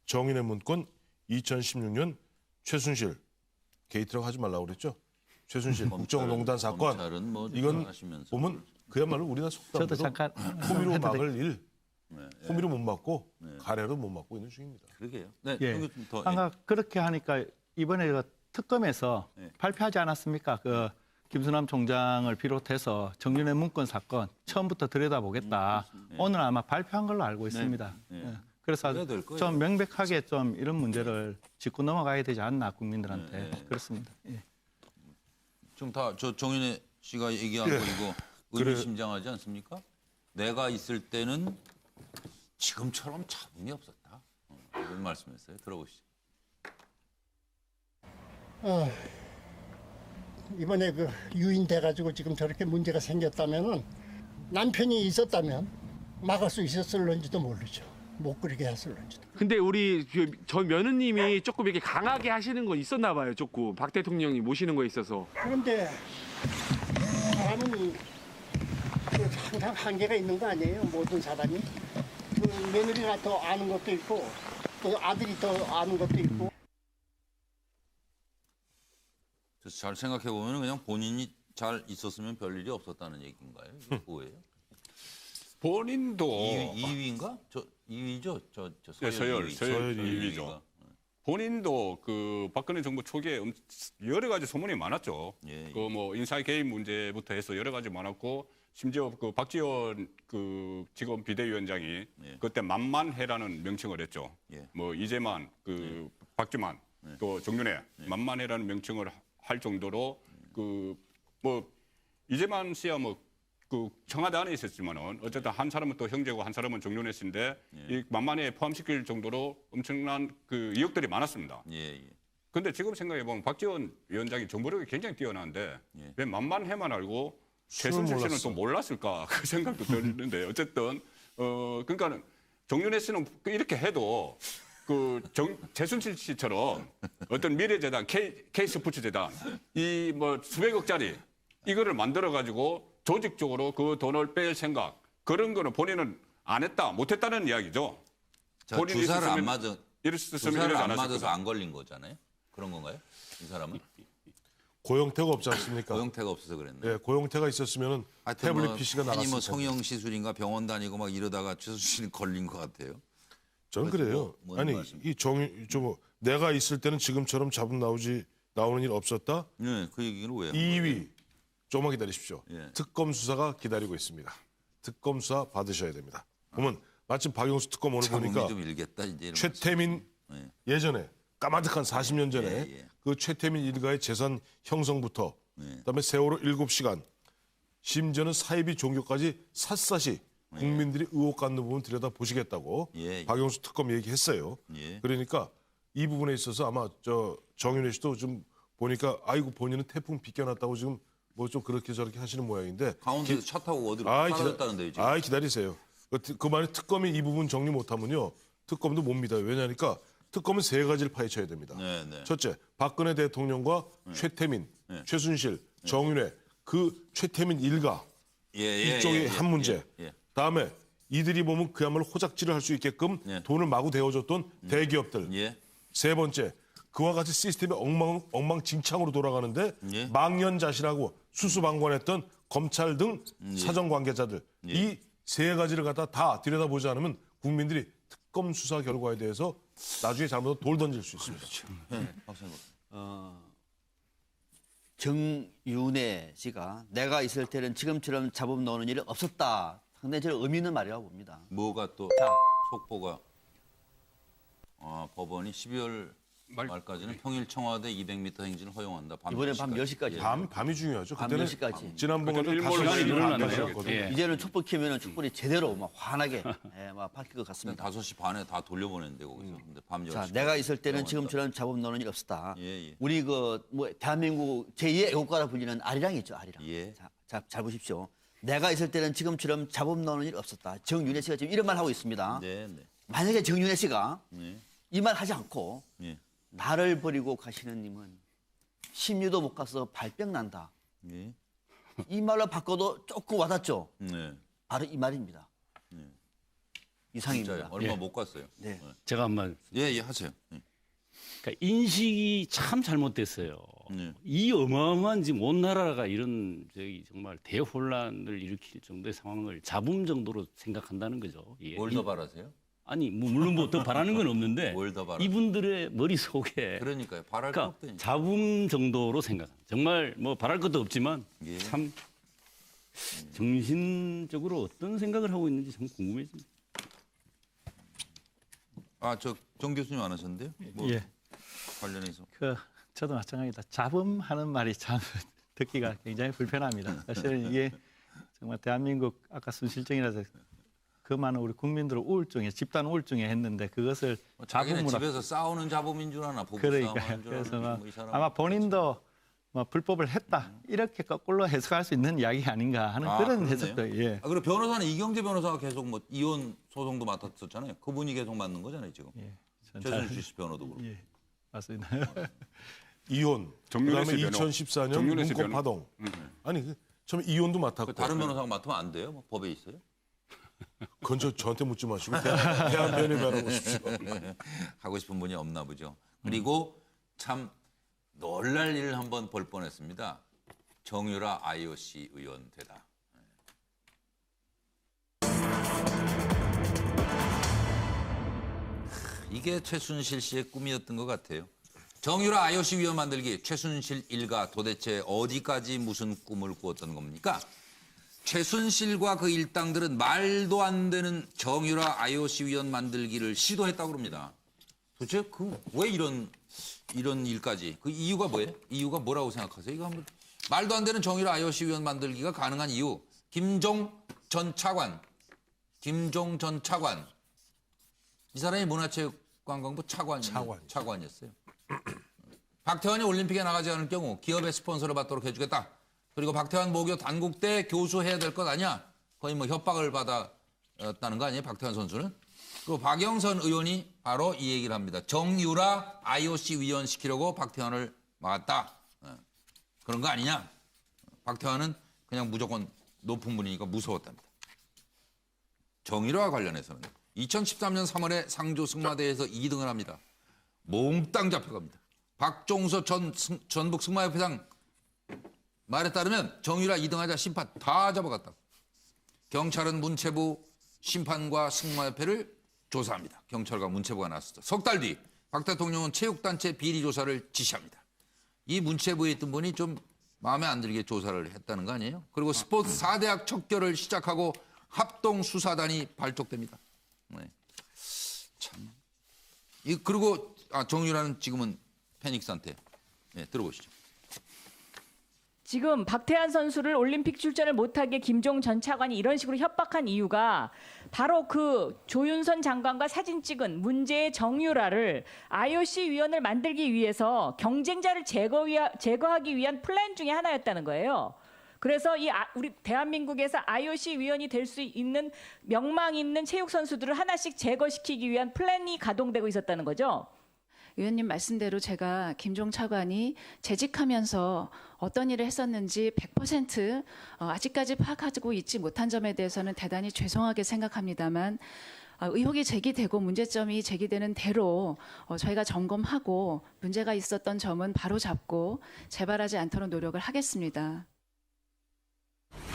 정인의 문건, 2016년 최순실 게이트라고 하지 말라고 그랬죠. 최순실 국정농단 사건. 이건 보면 그야말로 우리나라 속담대로 호미로 막을 일. 호미로 못 막고 가래로 못 막고 있는 중입니다. 그러게요. 네, 예. 아까 그렇게 하니까 이번에 그 특검에서 발표하지 않았습니까? 그 김수남 총장을 비롯해서 정윤회 문건 사건 처음부터 들여다보겠다. 오늘 아마 발표한 걸로 알고 있습니다. 그래서 좀 명백하게 좀 이런 문제를 짚고 넘어가야 되지 않나 국민들한테 그렇습니다. 지금 다 저 정윤회 씨가 얘기한 거 이거 의미심장하지 않습니까? 내가 있을 때는 지금처럼 잡음이 없었다. 이런 말씀했어요. 들어보시죠. 이번에 그 유인돼가지고 지금 저렇게 문제가 생겼다면은 남편이 있었다면 막을 수 있었을런지도 모르죠. 못 그리게 했을런지도. 근데 우리 저 며느님이 조금 이렇게 강하게 하시는 건 있었나 봐요. 조금 박 대통령이 모시는 거에 있어서. 그런데 사람은 항상 한계가 있는 거 아니에요? 모든 사람이. 그 며느리가 더 아는 것도 있고 또 아들이 더 아는 것도 있고. 그래서 잘 생각해 보면 그냥 본인이 잘 있었으면 별일이 없었다는 얘기인가요? 이게 뭐예요? 본인도 2위인가? 저 2위죠. 저 서열 2위죠. 본인도 그 박근혜 정부 초기에 여러 가지 소문이 많았죠. 그 뭐 인사 개입 문제부터 해서 여러 가지 많았고 심지어 그 박지원 그 지금 비대위원장이 그때 만만해라는 명칭을 했죠. 뭐 이재만 그 박주만 또 정윤회 만만해라는 명칭을 할 정도로 그 뭐 이재만 씨야 뭐 그 청와대 안에 있었지만은 어쨌든 한 사람은 또 형제고 한 사람은 정윤회 씨인데 이 만만해에 포함시킬 정도로 엄청난 그 의혹들이 많았습니다. 근데 지금 생각해 보면 박지원 위원장이 정보력이 굉장히 뛰어난데 왜 만만해만 알고 최순실 씨는 또 몰랐을까 그 생각도 드는데 어쨌든 그러니까는 정윤회 씨는 이렇게 해도 그 최순실 씨처럼 어떤 미래재단, K스포츠재단 이 뭐 수백억짜리 이거를 만들어 가지고 조직적으로 그 돈을 뺄 생각 그런 거는 본인은 안 했다, 못 했다는 이야기죠. 본인이 주사를 안 맞아. 주사를 안 맞아서 거다. 안 걸린 거잖아요. 그런 건가요? 이 사람은? 고영태가 없지 않습니까? 고영태가 없어서 그랬네. 네, 고영태가 있었으면 태블릿 PC가 나갔을 아니 뭐 텐데. 성형 시술인가 병원 다니고 막 이러다가 최순실이 걸린 것 같아요. 저는 그래요. 아니 이 내가 있을 때는 지금처럼 잡음 나오는 일 없었다. 네, 그 얘기는 왜? 2위 조금만 기다리십시오. 특검 수사가 기다리고 있습니다. 특검 수사 받으셔야 됩니다. 보면 마침 박영수 특검 오늘 보니까 좀 일겠다, 이제 최태민 예전에 까마득한 40년 전에 그 최태민 일가의 재산 형성부터 그다음에 세월호 7시간 심지어는 사이비 종교까지 샅샅이 국민들이 의혹 갖는 부분 들여다보시겠다고 박영수 특검 얘기했어요. 그러니까 이 부분에 있어서 아마 저 정윤회 씨도 좀 보니까 아이고 본인은 태풍 비껴놨다고 지금 뭐 좀 그렇게 저렇게 하시는 모양인데 강원도에서 차 타고 어디로 사라졌다는데요 지금. 기다리세요. 그 말에 특검이 이 부분 정리 못하면요 특검도 못 믿어요. 왜냐하니까 특검은 세 가지를 파헤쳐야 됩니다. 첫째, 박근혜 대통령과 최태민, 최순실, 정윤회 그 최태민 일가 이쪽이 한 문제. 다음에 이들이 보면 그야말로 호작질을 할 수 있게끔 돈을 마구 대어줬던 대기업들. 세 번째, 그와 같이 시스템이 엉망진창으로 돌아가는데 망연자실하고 수수방관했던 검찰 등 사정관계자들. 이 세 가지를 갖다 다 들여다보지 않으면 국민들이 특검 수사 결과에 대해서 나중에 잘못하면 돌 던질 수 있습니다. 정윤회 씨가 내가 있을 때는 지금처럼 잡음 넣는 일은 없었다. 상당히 저는 의미 있는 말이라고 봅니다. 뭐가 또 속보가 법원이 12월 말까지는 평일 청와대 200m 행진을 허용한다. 이번에 밤 10시까지. 밤이 중요하죠. 밤 그때는 10시까지. 지난번에는 시간이 늘어났네요. 이제는 촛불 켜면 촛불이 제대로 막 환하게 막 밝힐 것 같습니다. 5시 반에 다 돌려보냈는데 거기서. 근데 밤 10시. 자, 내가 있을 때는 지금처럼 잡음 넣는 일 없었다. 우리 뭐 대한민국 제2의 애국가라 불리는 아리랑이 있죠. 아리랑. 자, 잘 보십시오. 내가 있을 때는 지금처럼 잡음 넣는 일 없었다. 정윤회 씨가 지금 이런 말 하고 있습니다. 만약에 정윤혜 씨가 네. 이 말 하지 않고 예. 나를 버리고 가시는 님은 10리도 못 가서 발병 난다. 예. 이 말로 바꿔도 조금 와닿죠. 네. 바로 이 말입니다. 네. 이상입니다. 진짜요? 얼마 예. 못 갔어요. 네. 제가 한번 예, 하세요. 예. 그러니까 인식이 참 잘못됐어요. 네. 이 어마어마한 지금 온 나라가 이런 정말 대혼란을 일으킬 정도의 상황을 잡음 정도로 생각한다는 거죠. 이게. 뭘 더 바라세요? 아니 물론 뭐 더 바라는 건 없는데 뭘 더 바라? 이분들의 머릿속에 그러니까요. 바랄 거 그러니까 없다니까. 잡음 정도로 생각합니다. 정말 뭐 바랄 것도 없지만 예. 참 정신적으로 어떤 생각을 하고 있는지 참 궁금해집니다. 아, 정 교수님 안 하셨는데요? 뭐 예. 관련해서. 저도 마찬가지다. 잡음하는 말이 참 듣기가 굉장히 불편합니다. 사실은 이게 정말 대한민국 아까 순실증이라서 그 많은 우리 국민들을 우울증에 집단 우울증에 했는데 그것을 자기는 잡음으로 집에서 싸우는 잡음인 줄 아나 부부 그러니까요. 싸움하는 줄 그래서 아나. 뭐이 사람. 아마 본인도 뭐 불법을 했다 이렇게 거꾸로 해석할 수 있는 이야기 아닌가 하는 그런 그렇네요. 해석도 예. 아, 그리고 변호사는 이경재 변호사가 계속 뭐 이혼 소송도 맡았었잖아요. 그분이 계속 맡는 거잖아요, 지금. 최순실 씨 변호도 그렇고. 예. 맞습니다. 이혼. 정윤혜 그다음에 씨 변호. 2014년 정윤혜 씨 문건 변호. 파동. 아니 처음에 이혼도 맡았고. 다른 변호사가 맡으면 안 돼요? 뭐 법에 있어요? 그건 저한테 묻지 마시고 대한변협에 알아보십시오. 하고 싶은 분이 없나 보죠. 그리고 참 놀랄 일을 한번 볼 뻔했습니다. 정유라 IOC 의원 되다. 이게 최순실 씨의 꿈이었던 것 같아요. 정유라 IOC 위원 만들기, 최순실 일가 도대체 어디까지 무슨 꿈을 꾸었던 겁니까? 최순실과 그 일당들은 말도 안 되는 정유라 IOC 위원 만들기를 시도했다고 그럽니다. 도대체 왜 이런 일까지? 그 이유가 뭐예요? 이유가 뭐라고 생각하세요? 이거 한번 말도 안 되는 정유라 IOC 위원 만들기가 가능한 이유. 김종 전 차관. 이 사람이 문화체육관광부 차관이었어요. 박태환이 올림픽에 나가지 않을 경우 기업의 스폰서를 받도록 해주겠다. 그리고 박태환 모교 단국대 교수해야 될 것 아니야? 거의 뭐 협박을 받았다는 거 아니에요? 박태환 선수는? 그리고 박영선 의원이 바로 이 얘기를 합니다. 정유라 IOC 위원 시키려고 박태환을 막았다. 그런 거 아니냐? 박태환은 그냥 무조건 높은 분이니까 무서웠답니다. 정유라와 관련해서는 2013년 3월에 상조 승마대회에서 2등을 합니다. 몽땅 잡혀갑니다. 박종서 전북 승마협회장 말에 따르면 정유라 2등하자 심판 다 잡아갔다. 경찰은 문체부 심판과 승마협회를 조사합니다. 경찰과 문체부가 나섰죠. 석 달 뒤 박 대통령은 체육단체 비리 조사를 지시합니다. 이 문체부에 있던 분이 좀 마음에 안 들게 조사를 했다는 거 아니에요? 그리고 스포츠 4대학 척결을 시작하고 합동수사단이 발족됩니다. 네. 참. 그리고 정유라는 지금은 패닉 상태. 네, 들어보시죠. 지금 박태환 선수를 올림픽 출전을 못하게 김종 전 차관이 이런 식으로 협박한 이유가 바로 그 조윤선 장관과 사진 찍은 문제의 정유라를 IOC 위원을 만들기 위해서 경쟁자를 제거하기 위한 플랜 중에 하나였다는 거예요. 그래서 우리 대한민국에서 IOC 위원이 될 수 있는 명망 있는 체육 선수들을 하나씩 제거시키기 위한 플랜이 가동되고 있었다는 거죠. 의원님 말씀대로 제가 김종 차관이 재직하면서 어떤 일을 했었는지 100% 아직까지 파악하고 있지 못한 점에 대해서는 대단히 죄송하게 생각합니다만 의혹이 제기되고 문제점이 제기되는 대로 저희가 점검하고 문제가 있었던 점은 바로 잡고 재발하지 않도록 노력을 하겠습니다.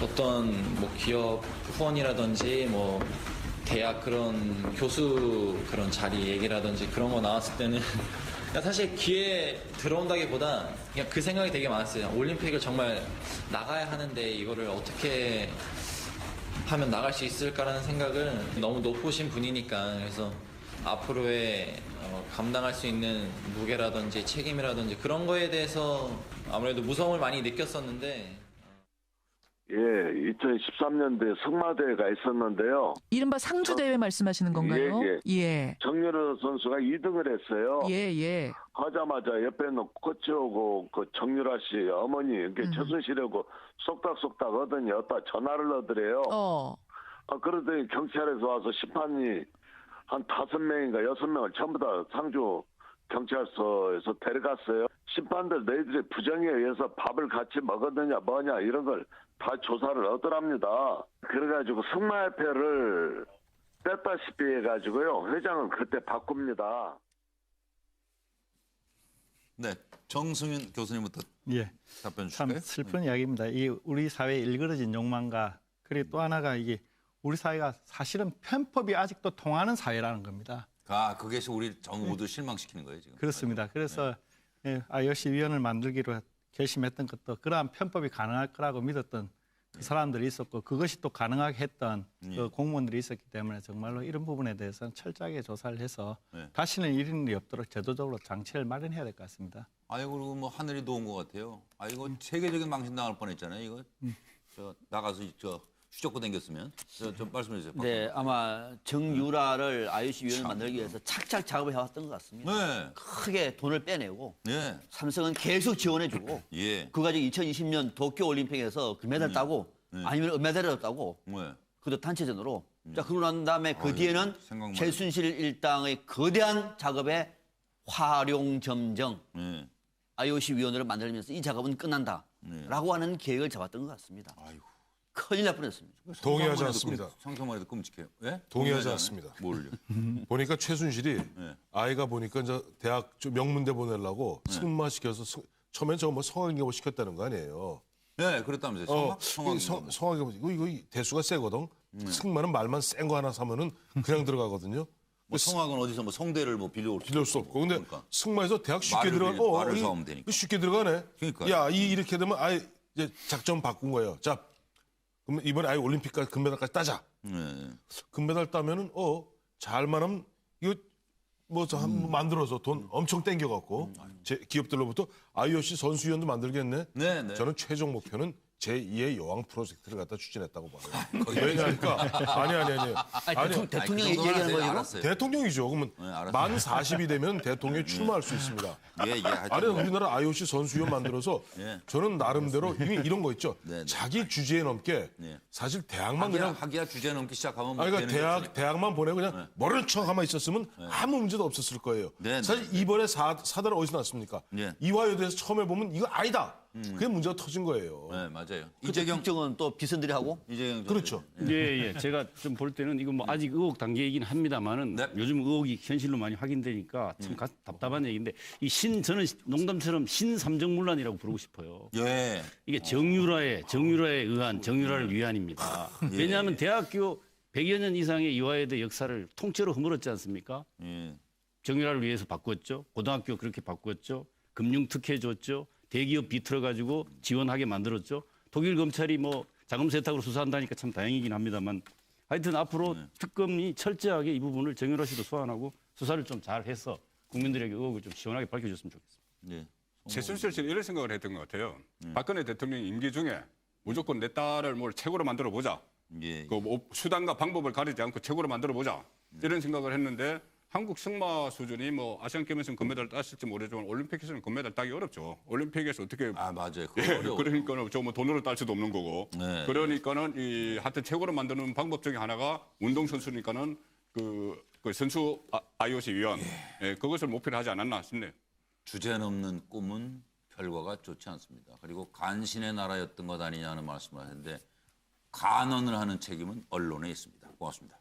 어떤 뭐 기업 후원이라든지 뭐 대학 그런 교수 그런 자리 얘기라든지 그런 거 나왔을 때는 사실 귀에 들어온다기보다 그냥 그 생각이 되게 많았어요. 올림픽을 정말 나가야 하는데 이거를 어떻게 하면 나갈 수 있을까라는 생각을 너무 높으신 분이니까 그래서 앞으로의 감당할 수 있는 무게라든지 책임이라든지 그런 거에 대해서 아무래도 무서움을 많이 느꼈었는데 예, 2013년도에 승마대회가 있었는데요. 이른바 상주대회 말씀하시는 건가요? 예. 정유라 선수가 2등을 했어요. 예. 하자마자 옆에 있는 코치하고 그 정유라 씨 어머니, 최순실하고 쏙닥쏙닥 하더니 여기다 전화를 넣더래요. 그러더니 경찰에서 와서 심판이 한 5명인가 6명을 전부 다 상주 경찰서에서 데려갔어요. 심판들 너희들이 부정에 의해서 밥을 같이 먹었느냐 뭐냐 이런 걸 다 조사를 하더랍니다. 그래가지고 승마협회를 뺐다시피 해가지고요. 회장은 그때 바꿉니다. 네, 정승윤 교수님부터 예. 답변 참 주실까요? 슬픈 이야기입니다. 이 우리 사회의 일그러진 욕망과 그리고 또 하나가 이게 우리 사회가 사실은 편법이 아직도 통하는 사회라는 겁니다. 아, 그게 우리 전 모두 실망시키는 거예요 지금. 그렇습니다. 그래서 IOC 위원을 만들기로 결심했던 것도 그러한 편법이 가능할 거라고 믿었던 그 사람들이 있었고 그것이 또 가능하게 했던 그 공무원들이 있었기 때문에 정말로 이런 부분에 대해서는 철저하게 조사를 해서 다시는 이런 일이 없도록 제도적으로 장치를 마련해야 될 것 같습니다. 아이고 그리고 뭐 하늘이 도운 것 같아요. 아 이거 세계적인 망신 당할 뻔했잖아요. 이거 저 나가서 저 휴적고 댕겼으면 좀 말씀해 주세요. 네, 아마 정유라를 IOC 위원을 만들기 위해서 착착 작업을 해왔던 것 같습니다. 네. 크게 돈을 빼내고 네. 삼성은 계속 지원해주고 예. 그 가지고 2020년 도쿄올림픽에서 금메달 따고 아니면 은메달을 따고 그것도 단체전으로 자 그러고 난 다음에 그 뒤에는 최순실 일당의 거대한 작업에 활용점정 IOC 위원회를 만들면서 이 작업은 끝난다라고 하는 계획을 잡았던 것 같습니다. 아이고. 큰일 날 뻔했습니다. 동의하지 않습니다. 상상만 해도 끔찍해요. 예? 동의하지 않습니다. 뭘요? 보니까 최순실이 아이가 보니까 이제 대학 명문대 보내려고 승마시켜서 처음엔 저거 뭐 성악인가 시켰다는 거 아니에요. 네, 그랬다면서요. 성악인가 이거 대수가 세거든. 승마는 말만 센 거 하나 사면은 그냥 들어가거든요. 뭐 성악은 어디서 뭐 성대를 뭐 빌려올 수 없고. 근데 그러니까. 승마에서 대학 쉽게 들어가. 말을 사오면 되니까. 쉽게 들어가네. 그러니까. 야, 이렇게 되면 아예 이제 작전 바꾼 거예요. 자, 그럼 이번에 아예 올림픽까지 금메달까지 따자. 금메달 따면은 잘만하면 이거 뭐 저 한번 만들어서 돈 엄청 땡겨갖고 제 기업들로부터 IOC 선수위원도 만들겠네. 네. 저는 최종 목표는 제2의 여왕 프로젝트를 갖다 추진했다고 봐요. 왜냐니까 아니. 대통령 얘기하는 거예요? 대통령이죠. 그러면 만 40이 되면 대통령이 출마할 수 있습니다. 아니 우리나라 IOC 선수위원 만들어서 저는 나름대로 이런 거 있죠. 자기 주제에 넘게 사실 대학만 그냥 하기야 주제 넘기 시작하면 그러니까 대학만 보내고 그냥 모른 척 가만 있었으면 아무 문제도 없었을 거예요. 사실 이번에 사달은 어디서 났습니까? 이화여대에서 처음 해보면 이거 아니다. 그게 문제가 터진 거예요. 네, 맞아요. 이재경 국정은 또 비선들이 하고? 그렇죠. 예. 제가 좀 볼 때는 이거 뭐 아직 의혹 단계이긴 합니다만은 요즘 의혹이 현실로 많이 확인되니까 참 답답한 얘기인데 저는 농담처럼 신삼정문란이라고 부르고 싶어요. 예. 이게 정유라에 의한 정유라를 위한입니다. 왜냐하면 대학교 100여 년 이상의 이화여대 역사를 통째로 허물었지 않습니까? 정유라를 위해서 바꾸었죠. 고등학교 그렇게 바꾸었죠. 금융 특혜 줬죠. 대기업 비틀어가지고 지원하게 만들었죠. 독일 검찰이 뭐 자금 세탁으로 수사한다니까 참 다행이긴 합니다만 하여튼 앞으로 특검이 철저하게 이 부분을 정유라 씨도 소환하고 수사를 좀 잘해서 국민들에게 의혹을 좀 시원하게 밝혀줬으면 좋겠습니다. 최순실 씨는 이런 생각을 했던 것 같아요. 박근혜 대통령 임기 중에 무조건 내 딸을 뭘 최고로 만들어 보자. 그 수단과 방법을 가리지 않고 최고로 만들어 보자. 이런 생각을 했는데 한국 승마 수준이 뭐 아시안게임에서는 금메달 땄을지 모르지만 올림픽에서는 금메달 따기 어렵죠. 올림픽에서 어떻게 맞아요. 그러니까는 저 뭐 돈으로 딸 수도 없는 거고. 그러니까는 하여튼 최고로 만드는 방법 중에 하나가 운동 선수니까는 그 선수 IOC 위원 그것을 목표로 하지 않았나 싶네요. 주제 넘는 꿈은 결과가 좋지 않습니다. 그리고 간신의 나라였던 것 아니냐는 말씀을 하는데 간언을 하는 책임은 언론에 있습니다. 고맙습니다.